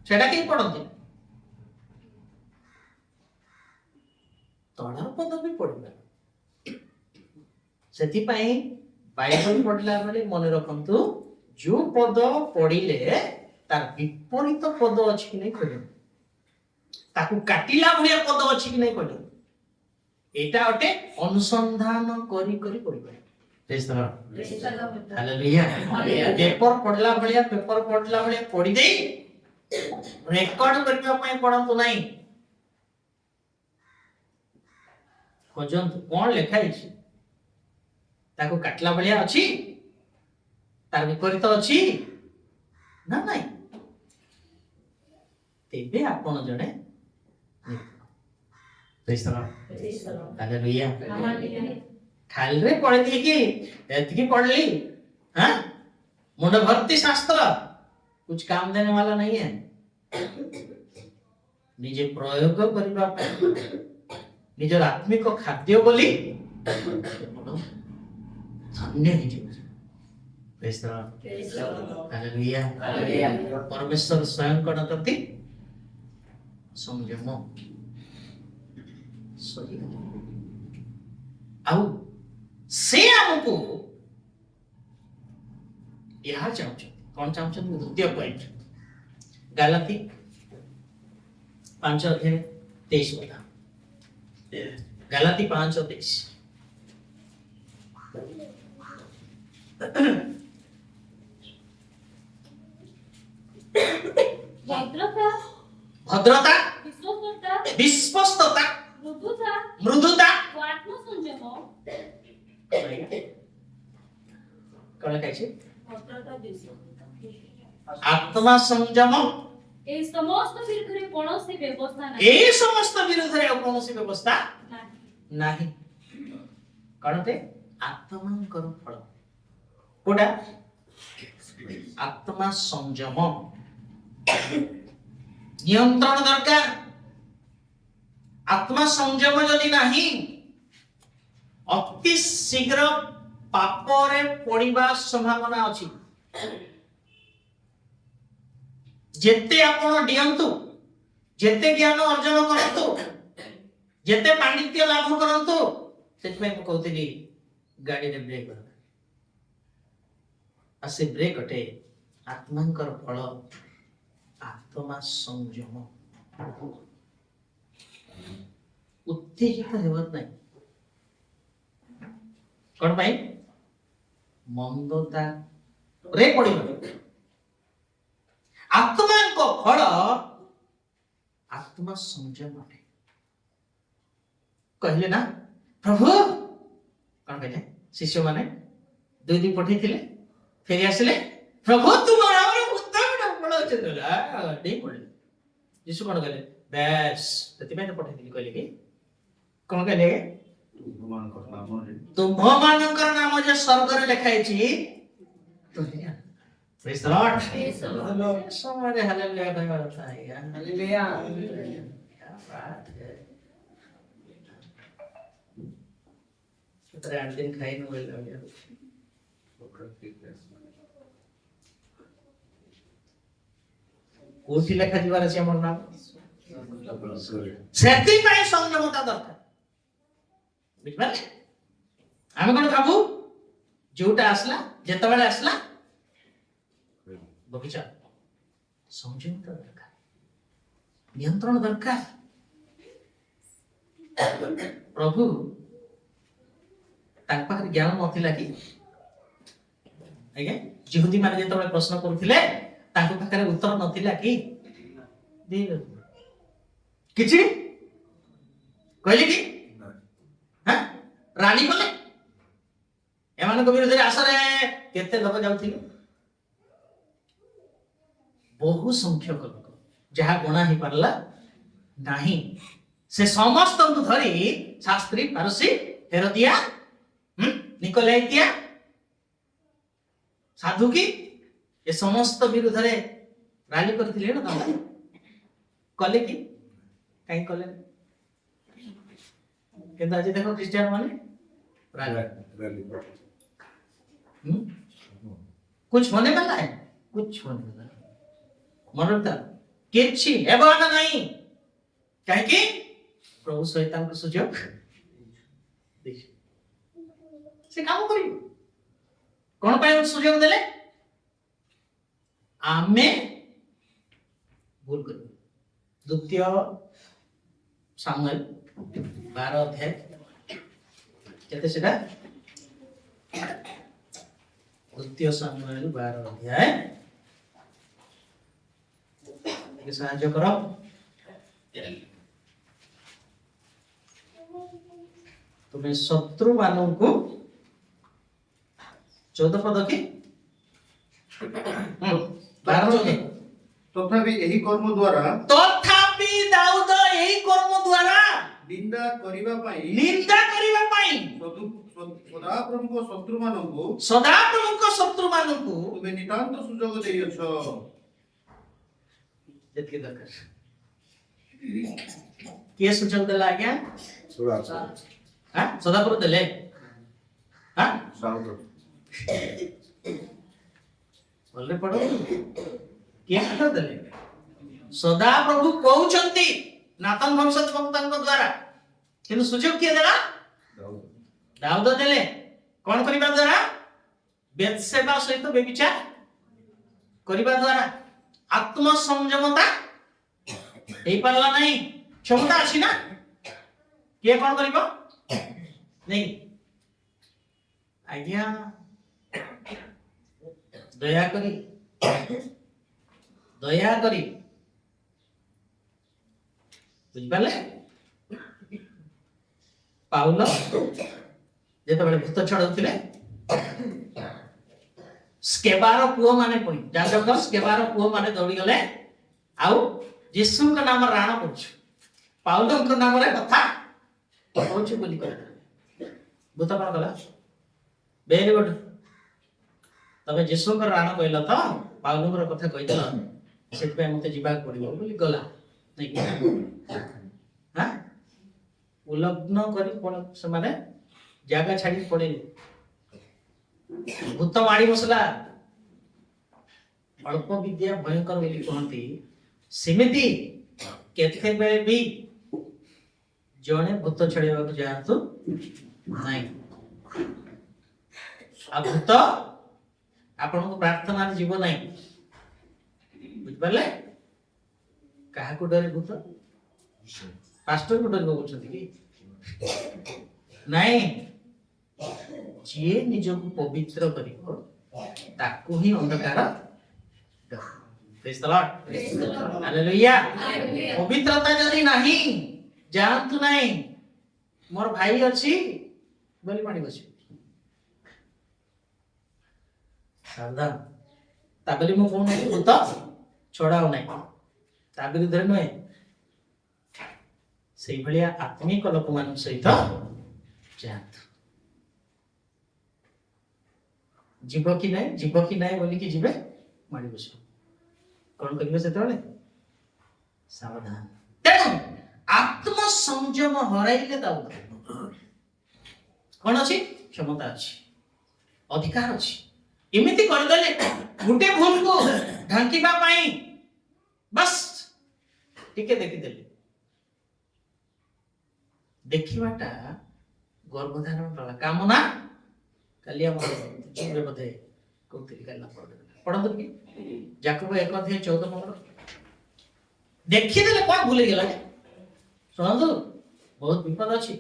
ସେଟା କେହି ପଢନ୍ତି ତଳ ପଦ ବି ପଢିବା ସେଥିପାଇଁ ବାଇବଲ ପଢିଲା ବେଳେ ମନେ ରଖନ୍ତୁ ଯୋଉ ପଦ ପଢିଲେ ତାର ବିପରୀତ ପଦ ଅଛି କି ନାଇଁ କହିବେ ତାକୁ କାଟିଲା ଭଳିଆ ପଦ ଅଛି କି ନାଇଁ କହିଲେ ଏଇଟା ଗୋଟେ ଅନୁସନ୍ଧାନ କରି କରି ପଢିବେ पेपर पढ़ला भलिया पढ़ी दे रेकर्ड करबा पई पढंतु नाही खोजंतु कोन लेखा हिची ताको काटला भलिया अछि तार विपरीत अछि ना नाही तेबे आपण जणे हालेलुया खाली रे पढ़ दिए कि एतकी पढ़ ली हाँ मुंड भर्ती शास्त्र कुछ काम देने वाला नहीं है निजे प्रयोग करबा निजर आत्मिक खाद्य बोली धन्य ही प्रेज द लॉर्ड हालेलुया परमेश्वर स्वयं कण करती संयम सही आउ से हमको यहाँ चाहते कौन चाहते द्वितीय पॉइंट गालाती 5:23 बता गालाती 5:23 ଭଦ୍ରତା भद्रता ବିଶ୍ୱସ୍ତତା विश्वस्तता ମୃଦୁତା मृदुता ଓ ଆତ୍ମସଂଯମ कौन कहছে ଭଦ୍ରତା ବିଶ୍ୱସ୍ତତା आत्मा संयम এই সমস্ত বিরুদ্ধে কৌଣସି ବ୍ୟବସ୍ଥା ନାହିଁ ए समस्त विरोध रे कौन सी व्यवस्था ନାହିଁ। नहीं कौन थे आत्मांकर फल कोडा आत्मा संयम नियंत्रण दरकार आत्मा संयम यदि नहीं अति शीघ्र पापरे पड़िबा संभावना अछि जेते आपण डियंतु जेते ज्ञान अर्जन करंतु जेते पांडित्य लाभ करंतु सेतमे को कहतली गाड़ी रे ब्रेक कर आसे ब्रेक अटे आत्मांकर फल आत्मा संयम उत्तेजित हेबार नाही कोन भाई मंदता रे पड़िबा आत्मांक फल आत्मा संयम अटे कहले ना प्रभु कौन कहले शिष्य माने 2 दिन पठेइथिले फेरि आसिले प्रभु तुमर हमर पुत्र बड़ अछि तोला डे पड़े यीशु कौन कहले बस तति में पठेइथिले कहले कि कौन कहले तुम मानकर नाम जे स्वर्ग रे लिखाई छी तो प्रेज द लॉर्ड समरे हालेलुया कहबा था यार हालेलुया क्या बात है तेरे 8 दिन खाई न बोल गया कोठी लेखा जीवार अछि हमर नाम सेति पाई संयमता दरकार बुझबे हम कोन भाबू जोटा आसला जेतबेले आसला बगीचा संयमता दरकार नियंत्रण दरकार प्रभु ताक पाखरे ज्ञान नथिला कि आगे यहूदी माने जेतबेले प्रश्न करथिले ताको पाखरे उत्तर नथिला कि दे किछि कहले कि हां रानी कोले एमान को विरोध रे आसरे केते लोक जाउथिले बहु संख्यक लोक जहा गणा ही परला नाही से समस्त को धरी शास्त्री फारसी हेरोदिया निकोलाइतिया साधु की ये समस्त विरोध रे रैली करथिले न तमे कले कि काई कले केदा आज देखो क्रिश्चियन माने रैली कुछ होने वाला है कुछ होने वाला है मनोरता किछि हेबाना नहीं काहे कि प्रभु शैतान को सुजोग देखि से काम करी कोन पाए सुजोग देले आमे भूल करू द्वितीय सामुएल 12 अध्याय केते सेटा द्वितीय सामुएल 12 अध्याय के साहाय्य करो तुम्हें शत्रु मानों को 14 पद की 12 तथापि ଏହି କର୍ମ ଦ୍ୱାରା तथापि दाऊद एही कर्म द्वारा ନିନ୍ଦା କରିବା ପାଇଁ निंदा करिवा पाई ସଦାପ୍ରଭୁଙ୍କ ଶତ୍ରୁମାନଙ୍କୁ सदा प्रमुख शत्रु मानकु ତୁମେ ନିତାନ୍ତ ସୁଯୋଗ ଦେଇଅଛ। जतके दरकार किए सुजोग देला आज्ञा हां सदा प्रभु देले हां बोले पड़ो किए सुजोग देले सदा प्रभु कहउचंती नातन भविष्यत वक्ताଙ୍କ द्वारा किंतु सुजोग किए देला दाऊद देले कोन करिबा द्वारा ବେତ୍ସେବା ସହିତ ବ୍ୟଭିଚାର କରିବା ଦ୍ୱାରା ଆତ୍ମସଂଯମତା ହେଇପାରିଲା ନାହିଁ। କ୍ଷମତା ଅଛି ନା, କିଏ କଣ କରିବ ନାଇଁ? ଆଜ୍ଞା ଦୟାକରି ବୁଝିପାରିଲେ? ପାଉଲ ଯେତେବେଳେ ଭୂତ ଛଡାଉଥିଲେ, ସ୍କେବାର ପୁଅ ମାନେ ପୁଣି ଯାଜକ ସ୍କେବାର ପୁଅ ମାନେ ଦୌଡ଼ିଗଲେ, ଆଉ ଯୀଶୁଙ୍କ ନାମ ରାଣ କରୁଛୁ, ପାଉଲଙ୍କ ନାମରେ କଥା କହୁଛୁ ବୋଲି କହିଲେ। ଭୂତ କଣ କଲା? ଭେରି ଗୁଡ୍, ତମେ ଯୀଶୁଙ୍କର ରାଣ କହିଲ ତ, ପାଉଲଙ୍କର କଥା କହିଦେଲ, ସେଥିପାଇଁ ମତେ ଯିବାକୁ ପଡିବ ବୋଲି ଗଲା। ଉଲ୍ଲଗ୍ନ କରି ସେମାନେ ଜାଗା ଛାଡି ପଳେଇଲେ। ଭୂତ ମାଡ଼ି ବସିଲା। ଅଳ୍ପ ବିଦ୍ୟା ଭୟଙ୍କର ବୋଲି କୁହନ୍ତି, ସେମିତି କେତେବେଳେ ବି ଜଣେ ଭୂତ ଛାଡିବାକୁ ଯାଆନ୍ତୁ ନାହିଁ। ଆଉ ଭୂତ ଆପଣଙ୍କୁ ପ୍ରାର୍ଥନାରେ ଯିବ ନାହିଁ। ବୁଝିପାରିଲେ? କାହାକୁ ଡରେ ଭୂତ? ପାଷ୍ଟରକୁ ଡରିବ କହୁଛନ୍ତି କି? ନାଇଁ, ଯିଏ ନିଜକୁ ପବିତ୍ର କରିବ ତାକୁ ହିଁ ଅନ୍ଧକାର। ପବିତ୍ରତା ଯଦି ନାହିଁ, ଯାଆନ୍ତୁ ନାହିଁ। ମୋର ଭାଇ ଅଛି ବୋଲି ମାଡ଼ି ବସିବ। ସାବଧାନ। ତା ବୋଲି ମୁଁ କହୁନି ଭୂତ ଛଡାଉ ନାହିଁ, ତା ବିରୁଦ୍ଧରେ ନୁହେଁ। ସେଇଭଳିଆ ଆତ୍ମିକ ଲୋକମାନଙ୍କ ସହିତ ଯାଆନ୍ତୁ। ଯିବ କି ନାହିଁ ବୋଲିକି ଯିବେ, ମାଡ଼ି ବସିବ। କଣ କରିବେ ସେତେବେଳେ? ସାବଧାନ। ତେଣୁ ଆତ୍ମସଂଯମ ହରାଇଲେ ଦାଉଦ କଣ ଅଛି? କ୍ଷମତା ଅଛି, ଅଧିକାର ଅଛି। ଏମିତି କରିଦେଲେ ଗୋଟେ ଭୁଲକୁ ଢାଙ୍କିବା ପାଇଁ ବାସ୍ ଟିକେ ଦେଖିଦେଲେ। ଦେଖିବାଟା ଗର୍ଭଧାରଣ କଲା କାମନା। କାଲି ଆମର ବୋଧେ କହୁଥିଲି, କାଲି ପଢନ୍ତୁ କି ଯାକବ 1:14 ଦେଖିଦେଲେ କଣ ଭୁଲ ହେଇଗଲା? ଶୁଣନ୍ତୁ, ବହୁତ ବିପଦ ଅଛି।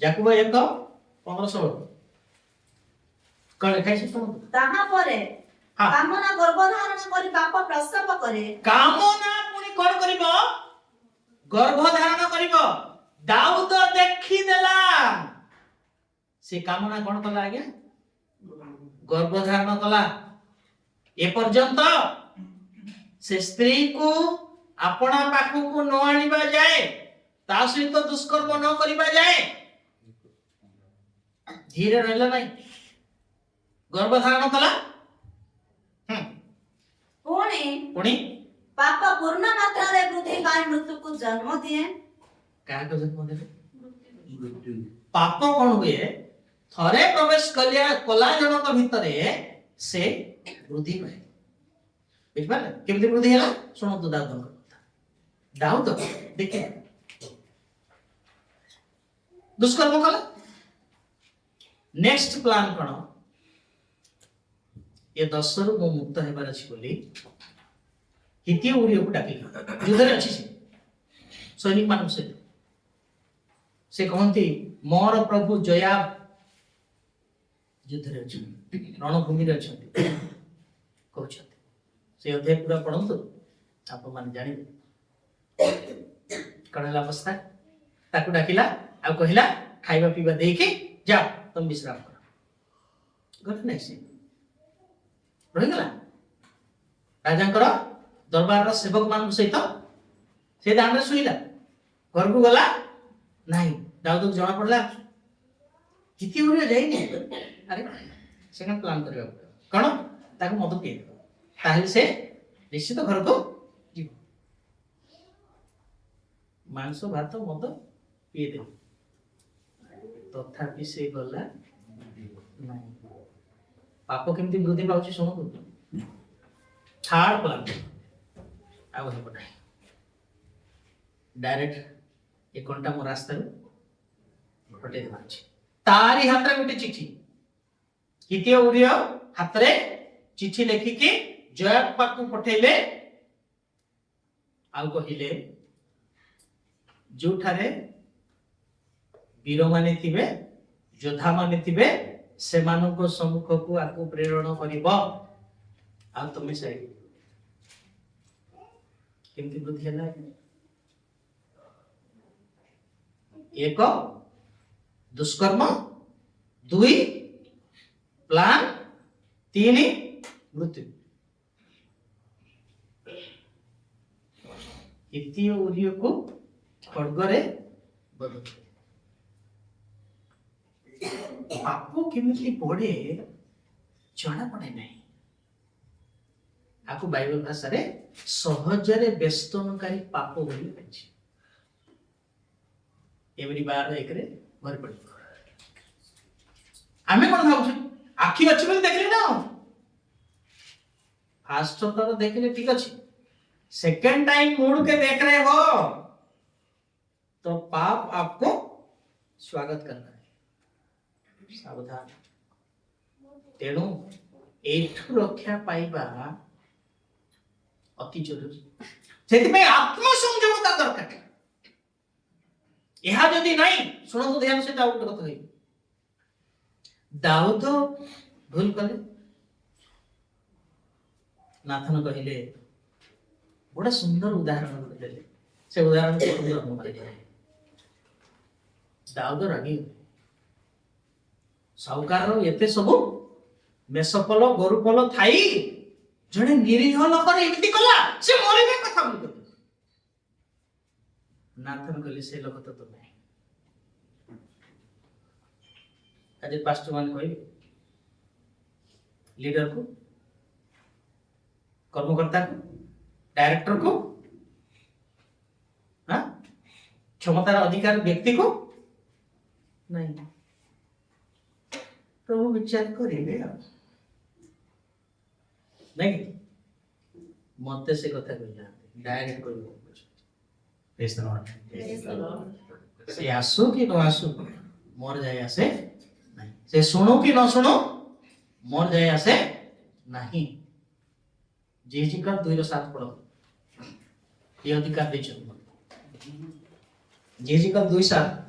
ଯାକବ 1:15-16 କଣ ଲେଖାଇଛି ଶୁଣନ୍ତୁ। ତାହାପରେ କାମନା ଗର୍ଭଧାରଣ କରି ପାପ ପ୍ରସବ କରେ। କାମନା ପୁଣି କଣ କରିବ? ଗର୍ଭଧାରଣ କରିବ। ଦାଉଦ ଦେଖିଦେଲା, ସେ କାମନା କଣ କଲା? ଆଜ୍ଞା ଗର୍ଭଧାରଣ କଲା। ଏପର୍ଯ୍ୟନ୍ତ ସେ ସ୍ତ୍ରୀକୁ ଆପଣା ପାଖକୁ ନ ଆଣିବା ଯାଏ, ତା ସହିତ ଦୁଷ୍କର୍ମ ନ କରିବା ଯାଏ ଧୀରେ ରହିଲା ନାହିଁ। ଗର୍ଭଧାରଣ କଲା। ପୁଣି ପାପ ପୂର୍ଣ୍ଣ ମାତ୍ରାରେ ବୃଦ୍ଧି ପାଇ ମୃତ୍ୟୁକୁ ଜନ୍ମ ଦିଏ। କାହାକୁ ଜନ୍ମ ଦେବେ? ପାପ କଣ ହୁଏ? ଥରେ ପ୍ରବେଶ କଲା ଜଣଙ୍କ ଭିତରେ, ସେ ବୃଦ୍ଧି ପାଏ। ବୁଝିପାରିଲେ କେମିତି ବୃଦ୍ଧି ହେଲା? ଶୁଣନ୍ତୁ ଦାଉଦଙ୍କ କଥା। ଦାଉଦ ଦେଖେ ଦୁଷ୍କର୍ମ କଲା। ନେକ୍ସଟ ପ୍ଲାନ୍ କଣ? ଏ 10ରୁ ମୁଁ ମୁକ୍ତ ହେବାର ଅଛି ବୋଲି ହିତୀୟ ଉରିୟକୁ ଡାକିଲା। ଯୁଦ୍ଧରେ ଅଛି ସେ ସୈନିକ ମାନଙ୍କ ସହିତ। ସେ କହନ୍ତି, ମୋର ପ୍ରଭୁ ଜୟାବ ଯୁଦ୍ଧରେ ଅଛନ୍ତି, ରଣଭୂମିରେ ଅଛନ୍ତି କହୁଛନ୍ତି। ସେ ଅଧ୍ୟାୟ ପୁରା ପଢନ୍ତୁ, ଆପଣମାନେ ଜାଣିବେ କଣ ହେଲା ଅବସ୍ଥା। ତାକୁ ଡାକିଲା, ଆଉ କହିଲା ଖାଇବା ପିଇବା ଦେଇକି ଯାଅ, ତମେ ବିଶ୍ରାମ କର। ଘରେ ନାହିଁ, ସେ ରହିଗଲା। ରାଜାଙ୍କର ଦରବାରର ସେବକ ମାନଙ୍କ ସହିତ ସେ ଦାଣ୍ଡରେ ଶୋଇଲା। ଘରକୁ ଗଲା ନାହିଁ। ଦାଉଦକୁ ଜଣା ପଡିଲା ହିତୀୟ ଉରିୟ ଯାଇନି। ଆରେ ସେ କଣ ପ୍ଲାନ୍ କରିବାକୁ ପଡିବ? କଣ? ତାକୁ ମଦ ପିଇଦେବ, ତାହେଲେ ସେ ନିଶ୍ଚିତ ଘରକୁ ଯିବ। ମାଂସ ଭାତ ମଦ ପିଇଦେବ। ତଥାପି ସେ ଗଲା ନାହିଁ। ପାପ କେମିତି ବୃଦ୍ଧି ପାଉଛି ଶୁଣନ୍ତୁ। ଥାର୍ଡ ପ୍ଲାନ୍ ଆଉ ହେବ ନାହିଁ। ଡାଇରେକ୍ଟ ଏ କଣ୍ଟା ମୋ ରାସ୍ତାରୁ ହଟେଇ ଦେବାର ଅଛି। ତାରି ହାତରେ ଗୋଟେ ଚିଠି हितिय उरिय हाथ रे चिठी लेखिकी जोआब पाखु पठेले आउ कहिले जोठारे वीर माने थिबे योद्धा माने थिबे सेमानको सम्मुख को आकु प्रेरण करिबो आ तुम से केमती बुद्धि है एक दुष्कर्म दुई प्लान तीन मृत्यु हितिय उरिय को खड्गरे बदल पाप केमिति पड़े जଣା पड़े नहीं आपको बाइबल भाषा रे सहजरे बेस्तनकारी पाप बोली अछि एवरी बार एकरे भर पड़ी आमे कोन भाबु आखि अछि बोली देखले ना फास्ट तो देखले ठीक अछि सेकंड टाइम मुड़ के देख रहे हो तो पाप आपको स्वागत करना है सावधान तेणु एठु रक्षा पाइबा अति जरूरी से आत्मसंयमता दरकार यह जदि नहीं शुणु ध्यान से दाऊद कथा कही दाऊद भूल कले नाथन कहले बड़ा सुंदर उदाहरण देले से उदाहरण को दाऊद रागी साउकार एते सब मेसपल गोरुपल थाई जड़े निरीह लोक एमती कला से मरिबे कथा बोल नाथन कहले से लोक तो नहीं आज पास्टर मान कहबे लीडर को कर्मकर्ता को डायरेक्टर को हाँ क्षमतार अधिकार व्यक्ति को नहीं प्रभु विचार करेंगे नहीं मत से कथा कहला डायरेक्ट करिवो प्रेज द लॉर्ड से आसु कि न आसु मर जाए आसे नहीं से सुनो कि न सुनो मर जाए आसे नहीं जेजिकल 2:7 पढ़ो ये अधिकार दे छ जेजिकल 2:7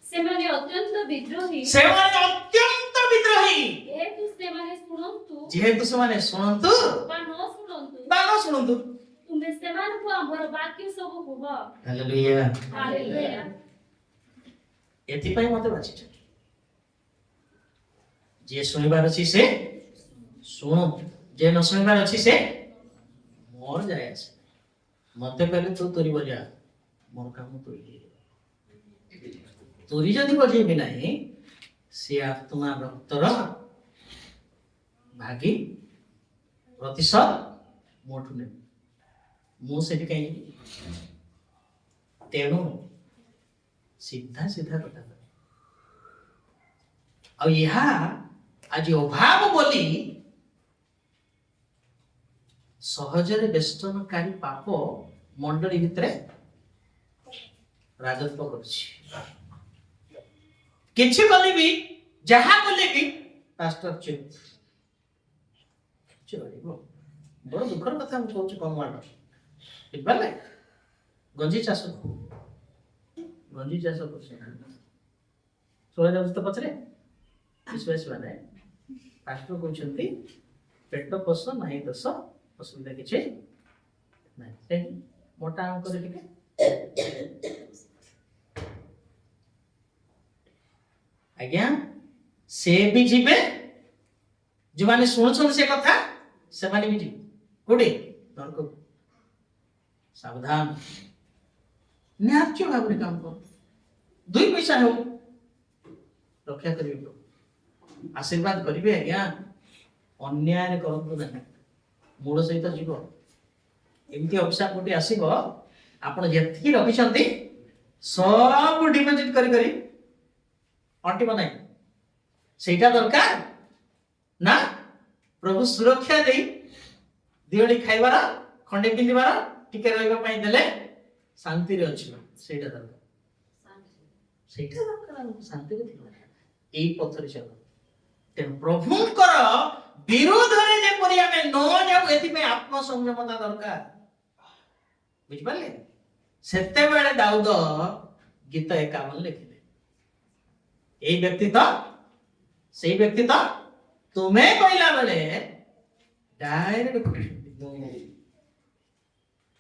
सेमाने अत्यंत विद्रोही जेहेतु सेमाने शुणंतु बा न शुणंतु तुमे सेमानकु हमर वाक्य सब कुह हालेलुया हालेलुया एथि पई मते बाछि छ जे सुनिबार अछि से सुनो जे न सुनिबार अछि से मोर जाय आसे मते कहले तू तोरी बजा मोर काम तोरी तोरी जदि बजेबी नहीं से आत्मा रक्तर भागी प्रतिशत मोठु ने मु सेठी कहीं तेणु सीधा सीधा कथा अब यहाँ आज अभाव बोली सहजरे बेस्तनकारी पाप मंडली भितरे राजत्व करुछि किछि बोली भी जहाँ बोले भी पास्टर चुप चलिबो बड़ दुखर कथा हम कहूँ कम मार ठीक बाले गंजी चाष कर सुना जाऊँ तो पचरे विश्वास माने पास्टर कहते पेट पोष नहीं दोष असुविधा किसी ना मोटा अंक आज्ञा से भी जीवे जो माने शुणुछन से कथा से माने भी जीवे कोडे नरक सावधान न्याय भाव में काम कर 2 पैसा हो रक्षा करिवे आशीर्वाद करिवे आज्ञा अन्याय करंतु नहीं मूल सहित जीव एमती अभिशाप गोटे आसीबो आपण जेथि रखिसंती सब डिपॉजिट करी करी अंटी बनाई सेटा दरकार ना प्रभु सुरक्षा दे दियोडी खाइबार खंडे पिंदिबार टिके रहइबा पई देले शांति रे अछि सेटा दरकार ସେଇଟା ଦରକାର ଆମକୁ ଶାନ୍ତିରେ ଥିବ ଏଇ ପଥରେ ଚାଲ ତେଣୁ ପ୍ରଭୁଙ୍କର ବିରୋଧରେ ଯେପରି ଆମେ ନ ଯାଉ ଏଥିପାଇଁ ଆତ୍ମସଂଯମତା ଦରକାର ବୁଝିପାରିଲେ ସେତେବେଳେ ଦାଉଦ ଗୀତ 51 ଲେଖିଲେ ଏଇ ବ୍ୟକ୍ତି ତ ସେଇ ବ୍ୟକ୍ତି ତ ତୁମେ କହିଲା ବେଳେ ଡାଇରେକ୍ଟ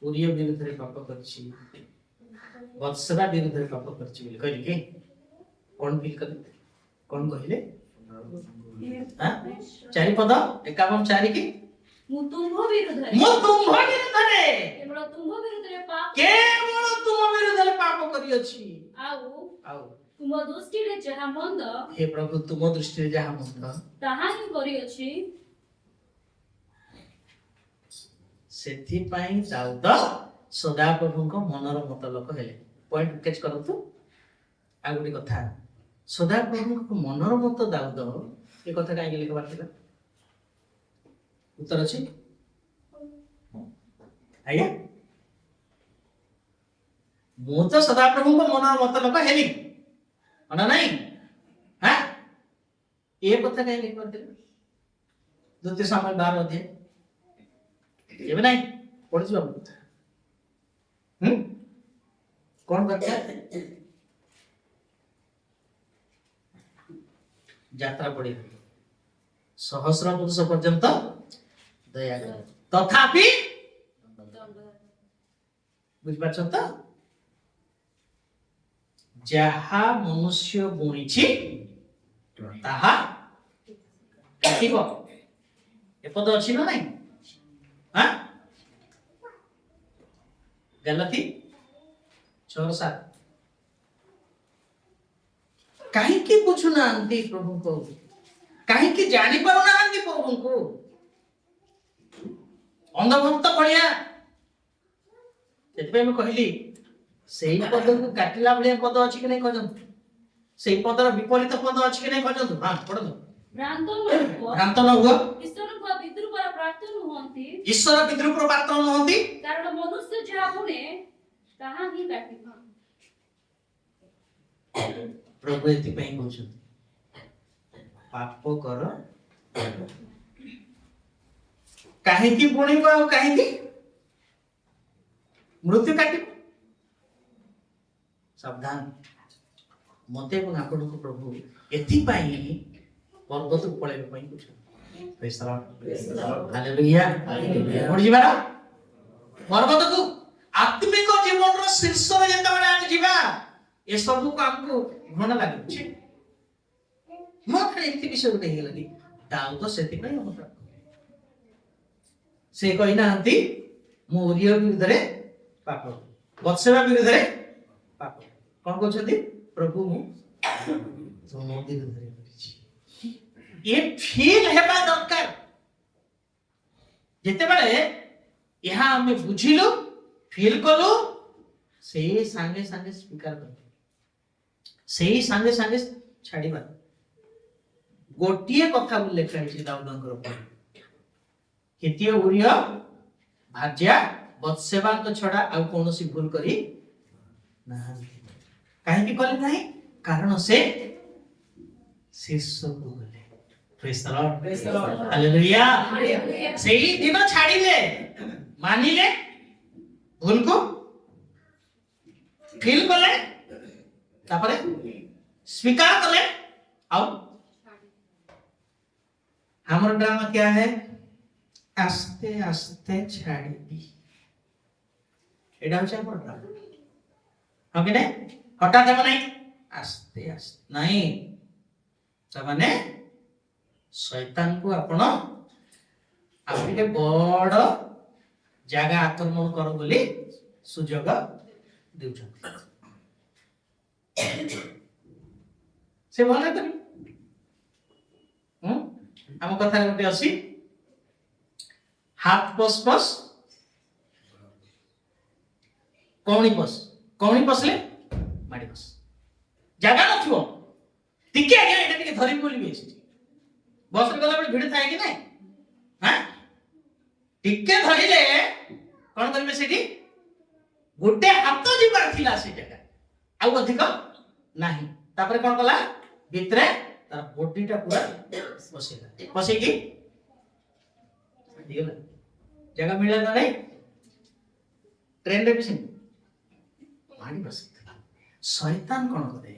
ଉରିୟ ବିରୁଦ୍ଧରେ ପାପ କରିଛି ବତ୍ସେବା ବିରୁଦ୍ଧରେ ପାପ କରିଛି ବୋଲି କହିଲେ କି କଣ ଫିଲ୍ କଲେ କଣ କହିଲେ 4 ପଦ 51 କି ମୁଁ ତୁମ୍ଭ ବିରୁଦ୍ଧରେ କେବଳ ତୁମ୍ଭ ବିରୁଦ୍ଧରେ ପାପ କେବଳ ତୁମ ବିରୁଦ୍ଧରେ ପାପ କରିଅଛି ଆଉ ଆଉ ତୁମ ଦୃଷ୍ଟିରେ ଯାହା ମନ୍ଦ ହେ ପ୍ରଭୁ ତୁମ ଦୃଷ୍ଟିରେ ଯାହା ମନ୍ଦ ତାହା ହିଁ କରିଅଛି ସେଥିପାଇଁ ଦାଉଦ ସଦାପ୍ରଭୁଙ୍କ ମନର ମତଲକ ହେଲେ ପଏଣ୍ଟ କ୍ୟାଚ୍ କରନ୍ତୁ ଆଉ ଗୋଟେ କଥା ସଦାପ୍ରଭୁଙ୍କ ମନର ମତ ଦାଉଦ ଏ କଥା କାହିଁକି ଲେଖବାର ଥିଲା ଉତ୍ତର ଅଛି ଆଜ୍ଞା ମୁଁ ତ ସଦାପ୍ରଭୁଙ୍କ ମନର ମତଲକ ହେଲି ନା ନାଇଁ ହଁ ଏ କଥା କାହିଁକି ଲେଖବାର ଥିଲା ଦ୍ୱିତୀୟ ସାମୁଏଲ 12 ଅଧ୍ୟାୟ ଏବେ ନାଇଁ ପଢିଛୁ ବାବୁ କଣ ଦରକାର ଯାତ୍ରା ପଡିବ ସହସ୍ର ପୁରୁଷ ପର୍ଯ୍ୟନ୍ତ ଦୟା କର ତଥାପି ବୁଝିପାରୁଛ ତ ଯାହା ମନୁଷ୍ୟ ବୁଣିଛି ତାହା କାଟିବ ଏପଦ ଅଛି ନା ନାଇଁ ଗଲତି 6:7 କାହିଁକି ବୁଝୁନାହାନ୍ତି ପ୍ରଭୁଙ୍କୁ କାହିଁକି ଜାଣି ପାରୁନାହାନ୍ତି ପ୍ରଭୁଙ୍କୁ ଅନ୍ଧଭକ୍ତ ଭଳିଆ ସେଥିପାଇଁ ମୁଁ କହିଲି ସେଇ ପଦକୁ କାଟିଲା ଭଳିଆ ପଦ ଅଛି କି ନାଇଁ ଖୋଜନ୍ତୁ ସେଇ ପଦର ବିପରୀତ ପଦ ଅଛି କି ନାଇଁ ଖୋଜନ୍ତୁ ପଢନ୍ତୁ ଭ୍ରାନ୍ତ ନ ହୁଅ ଈଶ୍ୱରଙ୍କ ବିଦ୍ରୂପର ପ୍ରାର୍ଥ ନୁହନ୍ତି ଈଶ୍ୱର ବିଦ୍ରୂପର ପାତ୍ର ନୁହନ୍ତି କାରଣ ମନୁଷ୍ୟ ଯାହା ବୁଣେ ତାହା ହିଁ କାଟିବ ପ୍ରଭୁ ଏଥିପାଇଁ କହୁଛନ୍ତି ପାପ କର କାହିଁକି ବୁଣିବ ଆଉ କାହିଁକି ମୃତ୍ୟୁ କାଟିବ ସାବଧାନ ମତେ ଏବଂ ଆପଣଙ୍କୁ ପ୍ରଭୁ ଏଥିପାଇଁ ପର୍ବତକୁ ପଳେଇବା ପାଇଁ ପର୍ବତକୁ ଆତ୍ମିକ ଜୀବନର ଶୀର୍ଷରେ ଯେତେବେଳେ ଆମେ ଯିବା ଏସବୁକୁ ଆମକୁ ଘୃଣ ଲାଗୁଛି ମୋ ଖାଲି ଏମିତି ବିଷୟ ଗୋଟେ ହେଇଗଲା କି ଦାଉଦ ସେଥିପାଇଁ ଅନୁତାପ ସେ କହିନାହାନ୍ତି ମୁଁ ଉରିୟ ବିରୁଦ୍ଧରେ ପାପ ବତ୍ସେବା ବିରୁଦ୍ଧରେ ପାପ କଣ କହୁଛନ୍ତି ପ୍ରଭୁ ମୁଁ ତୁମ ବିରୁଦ୍ଧରେ କରିଛି ଏ ଫିଲ୍ ହେବା ଦରକାର ଯେତେବେଳେ ଏହା ଆମେ ବୁଝିଲୁ ଫିଲ୍ କଲୁ ସେଇ ସାଙ୍ଗେ ସାଙ୍ଗେ ସ୍ୱୀକାର କଲୁ ସେଇ ସାଙ୍ଗେ ସାଙ୍ଗେ ଛାଡ଼ିବା ଗୋଟିଏ କଥା ଉଲ୍ଲେଖ ହେଇଛି ଦାଉଦଙ୍କର ହିତୀୟ ଉରିୟ ଭାର୍ଯ୍ୟା ବତ୍ସେବାଙ୍କ ଛଡା ଆଉ କୌଣସି ଭୁଲ କରି ନାହାନ୍ତି କାହିଁକି କଲେ ନାହିଁ କାରଣ ସେ ଶୀର୍ଷକୁ ଗଲେ ହାଲେଲୁୟା ସେଇ ଦିନ ଛାଡ଼ିଲେ ମାନିଲେ ଭୁଲକୁ ଫିଲ୍ କଲେ ତାପରେ स्वीकार कर ले आओ हमारा ड्रामा क्या है आस्ते आस्ते छाड़ी एडा होचे हमर ड्रामा ओके ने हठात हम नहीं आस्ते आस्ते नहीं तमाने शैतान को आपण आपके बड़ जगह आक्रमण कर बोली सुजोग देउछ से भले तो आम कथा गोटे अच्छी हाथ पस पस कौणी पसले माड़ी पस जगह नथिबो टिके आगे एटा टिके धरि बोली बेसी बस रे गला बडे भिड़ थाए कि नहीं हां टिके धरिले कोन करबे सेठी गोटे हाथ जिबार थिला से जगह आ अधिक ନାହିଁ ତାପରେ କଣ କଲା ଭିତରେ ତାର ବଡିଟା ପୁରା ପଶିଲା ପଶିକି ହେଇଗଲା ଜାଗା ମିଳିଲା ନା ନାହିଁ ଟ୍ରେନରେ ବି ସେମିତି ଭାରି ବସିଥିଲା ଶୈତାନ କଣ କରେ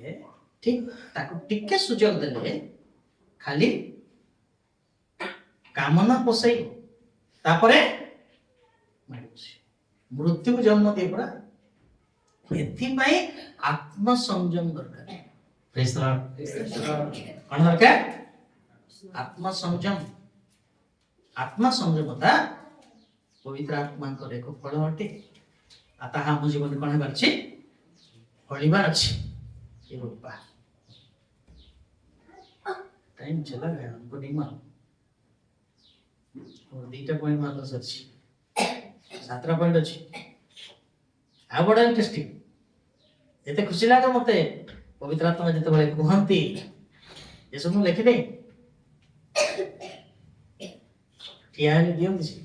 ଠିକ ତାକୁ ଟିକେ ସୁଯୋଗ ଦେଲେ ଖାଲି କାମନା ପୋଷେଇବ ତାପରେ ମୃତ୍ୟୁକୁ ଜନ୍ମ ଦିଏ ପରା ଏଥିପାଇଁ ଆତ୍ମସଂଯମ ଦରକାର Praise the Lord. କଣ ଦରକାର ଆତ୍ମସଂଯମ ଆତ୍ମସଂଯମତା ପବିତ୍ର ଆତ୍ମାଙ୍କର ଏକ ଫଳ ଅଟେ ଆଉ ତାହା ଆମ ଜୀବନରେ କଣ ହେବାର ଅଛି ଫଳିବାର ଅଛି ଏ ବାପା टाइम चला गया हमको नहीं मालूम और 2टा पॉइंट मात्र सच्ची 7टा पॉइंट अच्छी आ बड़ा इंटरेस्टिंग एते खुशी लागे मते पवित्र आत्मा जते बळे कहंती ये सब लिखि दे किया दियो दिसी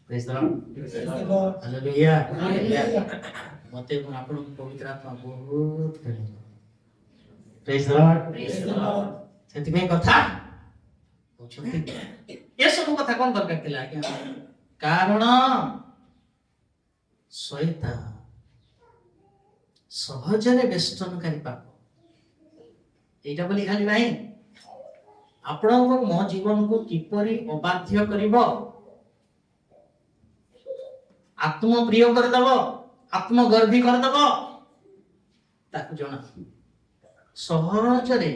प्रेज द लॉर्ड हालेलुया मते आपण पवित्र आत्मा बहुत प्रेज द लॉर्ड ସେଥିପାଇଁ କଥା କହୁଛନ୍ତି ଏସବୁ କଥା କଣ ଦରକାର ଥିଲା ଆଜ୍ଞା କାରଣ ଶୈତାନ ସହଜରେ ବେଷ୍ଟନକାରୀ ପାପ ଏଇଟା ବୋଲି ଖାଲି ନାହିଁ ଆପଣଙ୍କ ମୋ ଜୀବନକୁ କିପରି ଅବାଧ୍ୟ କରିବ ଆତ୍ମପ୍ରିୟ କରିଦେବ ଆତ୍ମଗର୍ଭୀ କରିଦେବ ତାକୁ ଜଣା ସହଜରେ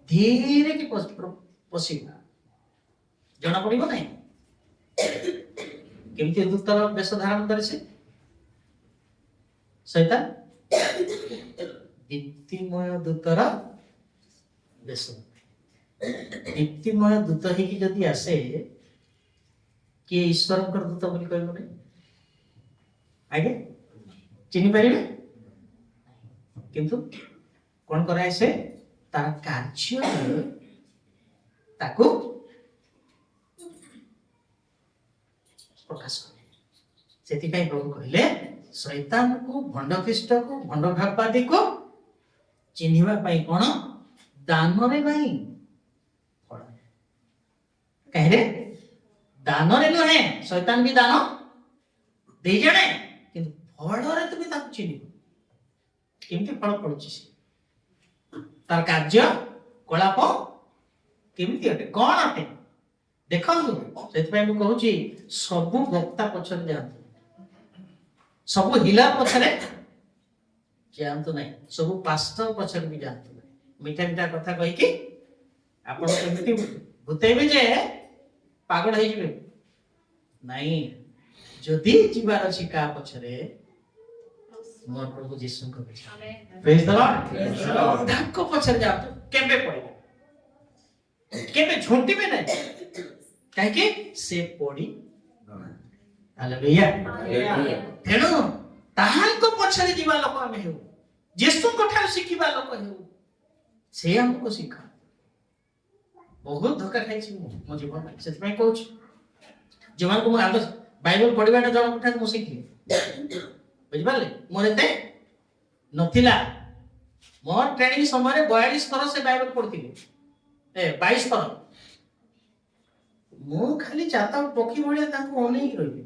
धीरे की पशिबा जना पड़िबो नहीं केमती दूतर वेश धारण करे से शैतान दीप्तिमय दूतर वेश दीप्तिमय दूत ही की जदी आसे कि ईश्वरकर दूत बोली कहबो नहीं आगे चिन्हि पारिबे किंतु कोन कराय से तार कार्य ताको प्रकाश करे सेतिकाई प्रभु कहले शैतान को भंड ख्रीष्ट को भंड भागवादी को चिन्हिबा पई कोन दान रे नहीं फल कहरे दान रे नहे शैतान भी दान दे जणे किंतु फल रे तुम ताको चिन्हिबो केमती फल पड़ुची तार कार्य कलाप केमिति अटे कोन अटे देखंतु सेतपय मु कहूची सब वक्ता पछरे जानतु सब हिला पछरे जानतु नहीं सब पास्टर पछरे भी जानतु नहीं मीठा मीठा कथा कहि कि आपण केमिति भूतेबे जे पागल हे जिवे नहीं जदि जीवार अछि का पछरे मोर प्रभु यीशु को प्रेज द लॉर्ड ताको पछर जा केबे पड़ो केबे झोंटीबे नै काहे कि से पड़ी हालेलुया तेणु ताहाको पछरे जीवा लोक आमे हेउ यीशु को ठार सिखिबा लोक हेउ से हमको सिखा बहुत धोखा खाइछि मो जीवन में सेत में कहूछ जीवन को आगे बाइबल पढिबाटा जण को ठार मु सिखि बुझिपारे मोर एते नथिला मोर ट्रेनिंग समय 42 थर से बाइबल पढ़ती 22 थर मु खाली चाहता पक्षी भलिया ताको ओनै रही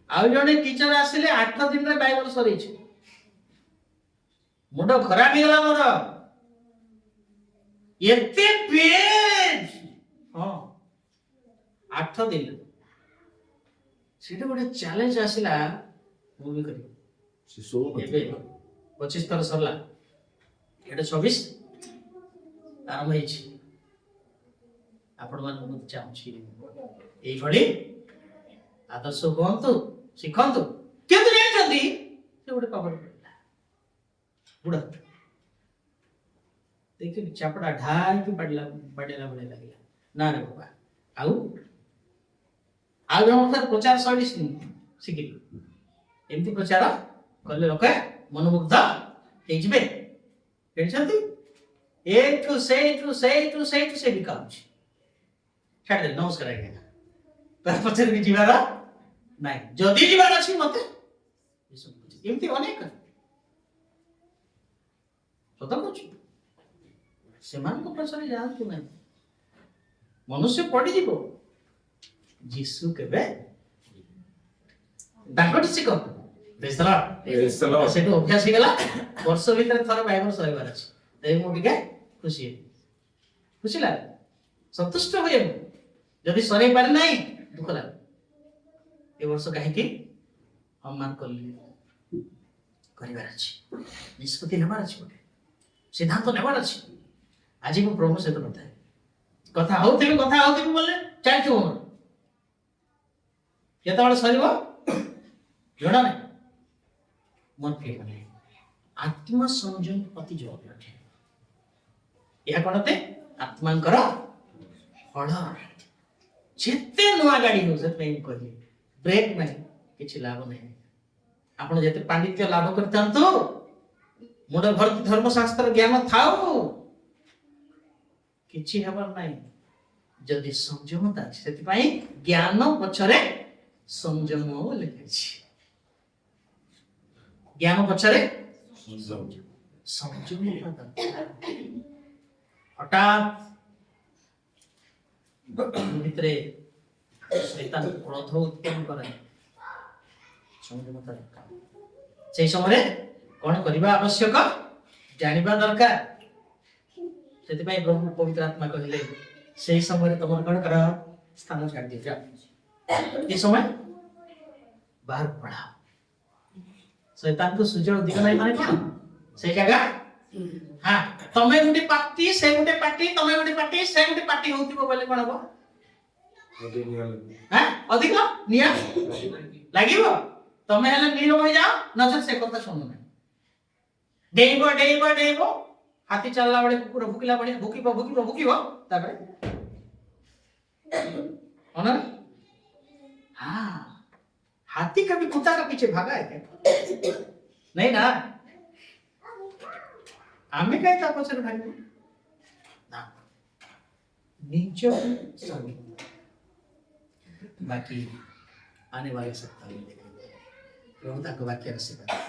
आ जने टीचर आसिले 8 दिन रे बाइबल सरी छै मुंड खराब ही गला मोर एते पेज हां 8 दिन सेटा गोटे चैलेंज आसिला मूवी करी शिशु एबे 25 थर सरला एटा 26 आरंभ ହେଇଛି आपण मान मु चाहूछी एई भली आदर्श कोंतु सिखंतु केतु जानछंती से गोटे पावर पड़ला बुड़ा देखि चापड़ा ढाई की पडला बडेला बडे लागला ना रे बाबा आउ जन प्रचार शैली शिखिली एमती प्रचार कले लोक मनमुग्ध हे जिबे केनछंती ए टू से बिकाउछ छाड़ दे नमस्कार आज्ञा तार पछर भी जीवार नाही जदी जीवार अछि मते एमती अनेक ସତ କହୁଛୁ ସେମାନଙ୍କ ପଛରେ ଯାଆନ୍ତୁ ନାହିଁ ମନୁଷ୍ୟ ପଡ଼ିଯିବ ଯୀଶୁ କେବେ ଡାକଟି ଶିଖ ସେଠୁ ଅଭ୍ୟାସ ହେଇଗଲା ବର୍ଷ ଭିତରେ ଥରେ ବାଇବଲ ସରିବାର ଅଛି ତେବେ ମୁଁ ଟିକେ ଖୁସି ହେବି ଖୁସି ଲାଗେ ସନ୍ତୁଷ୍ଟ ହୁଏ ମୁଁ ଯଦି ସରେଇ ପାରେ ନାହିଁ ଦୁଃଖ ଲାଗେ ଏ ବର୍ଷ କାହିଁକି ଅମ୍ମାନ କଲି କରିବାର ଅଛି ନିଷ୍ପତ୍ତି ନେବାର ଅଛି ଗୋଟେ ସିଦ୍ଧାନ୍ତ ନେବାର ଅଛି ଆଜି ମୁଁ ପ୍ରଭୁ ସହିତ କଥା ହଉଥିବି ବୋଲେ ଚାଲିଥିବ ମୋର କେତେବେଳେ ସରିବ ଜଣା ନାହିଁ ମୋର ଫିଲ୍ ନାହିଁ ଆତ୍ମ ସଂଯମ ଅତି ଜରୁରୀ ଅଟେ ଏହା କ'ଣ ଅଟେ ଆତ୍ମାଙ୍କର ଫଳ ଯେତେ ନୂଆ ଗାଡ଼ି ହଉ ସେଥିପାଇଁ ମୁଁ କହିଲି ବ୍ରେକ୍ ନାହିଁ କିଛି ଲାଭ ନାହିଁ ଆପଣ ଯେତେ ପାଣ୍ଡିତ୍ୟ ଲାଭ କରିଥାନ୍ତୁ ମୁଣ୍ଡ ଭର୍ତ୍ତି ଧର୍ମଶାସ୍ତ୍ର ଜ୍ଞାନ ଥାଉ କିଛି ହେବାର ନାହିଁ ଯଦି ସଂଯମତା ଅଛି ସେଥିପାଇଁ ଜ୍ଞାନ ପଛରେ ସଂଯମ ଲେଖିଛି ଜ୍ଞାନ ପଛରେ ସଂଯମ ହଠାତ୍ ଭିତରେ ଶୈତାନ କ୍ରୋଧ ଉତ୍ପନ୍ନ କରାଏ ସଂଯମତା ଦରକାର ସେଇ ସମୟରେ କ'ଣ କରିବା ଆବଶ୍ୟକ ଜାଣିବା ଦରକାର ସେଥିପାଇଁ ପ୍ରଭୁ ପବିତ୍ର ଆତ୍ମା କହିଲେ ସେଇ ସମୟରେ ତମର କ'ଣ କର ସ୍ଥାନ ଛାଡ଼ି ଦିଅ ଏ ସମୟ ବାହାର ପଢ଼ାଅ ଶୈତାନକୁ ସୁଯୋଗ ଦିଅ ନାହିଁ ମାନେ କ'ଣ ସେଇ ଜାଗା ହଁ ତମେ ଗୋଟେ ପାର୍ଟି ସେ ଗୋଟେ ପାର୍ଟି ତମେ ଗୋଟେ ପାର୍ଟି ସେ ଗୋଟେ ପାର୍ଟି ହଉଥିବ ବୋଲେ କ'ଣ ହବ ଅଧିକ ନିଆଁ ଲାଗିବ ତମେ ହେଲେ ନିରବ ହେଇଯାଅ ନଚେତ ସେ କଥା ଶୁଣୁ ନାହିଁ ଡେଇଁବ ହାତୀ ଚାଲିଲା ବେଳେ କୁକୁର ଭୁକିଲା ବେଳେ ଭୁକିବ ତାପରେ हाँ हाथी कभी कुत्ता का पीछे भागा है क्या नहीं ना हमें कहीं था पसंद भाई ना नीचे बाकी आने वाले सप्ताह में देखेंगे प्रभु का वाक्य रसिका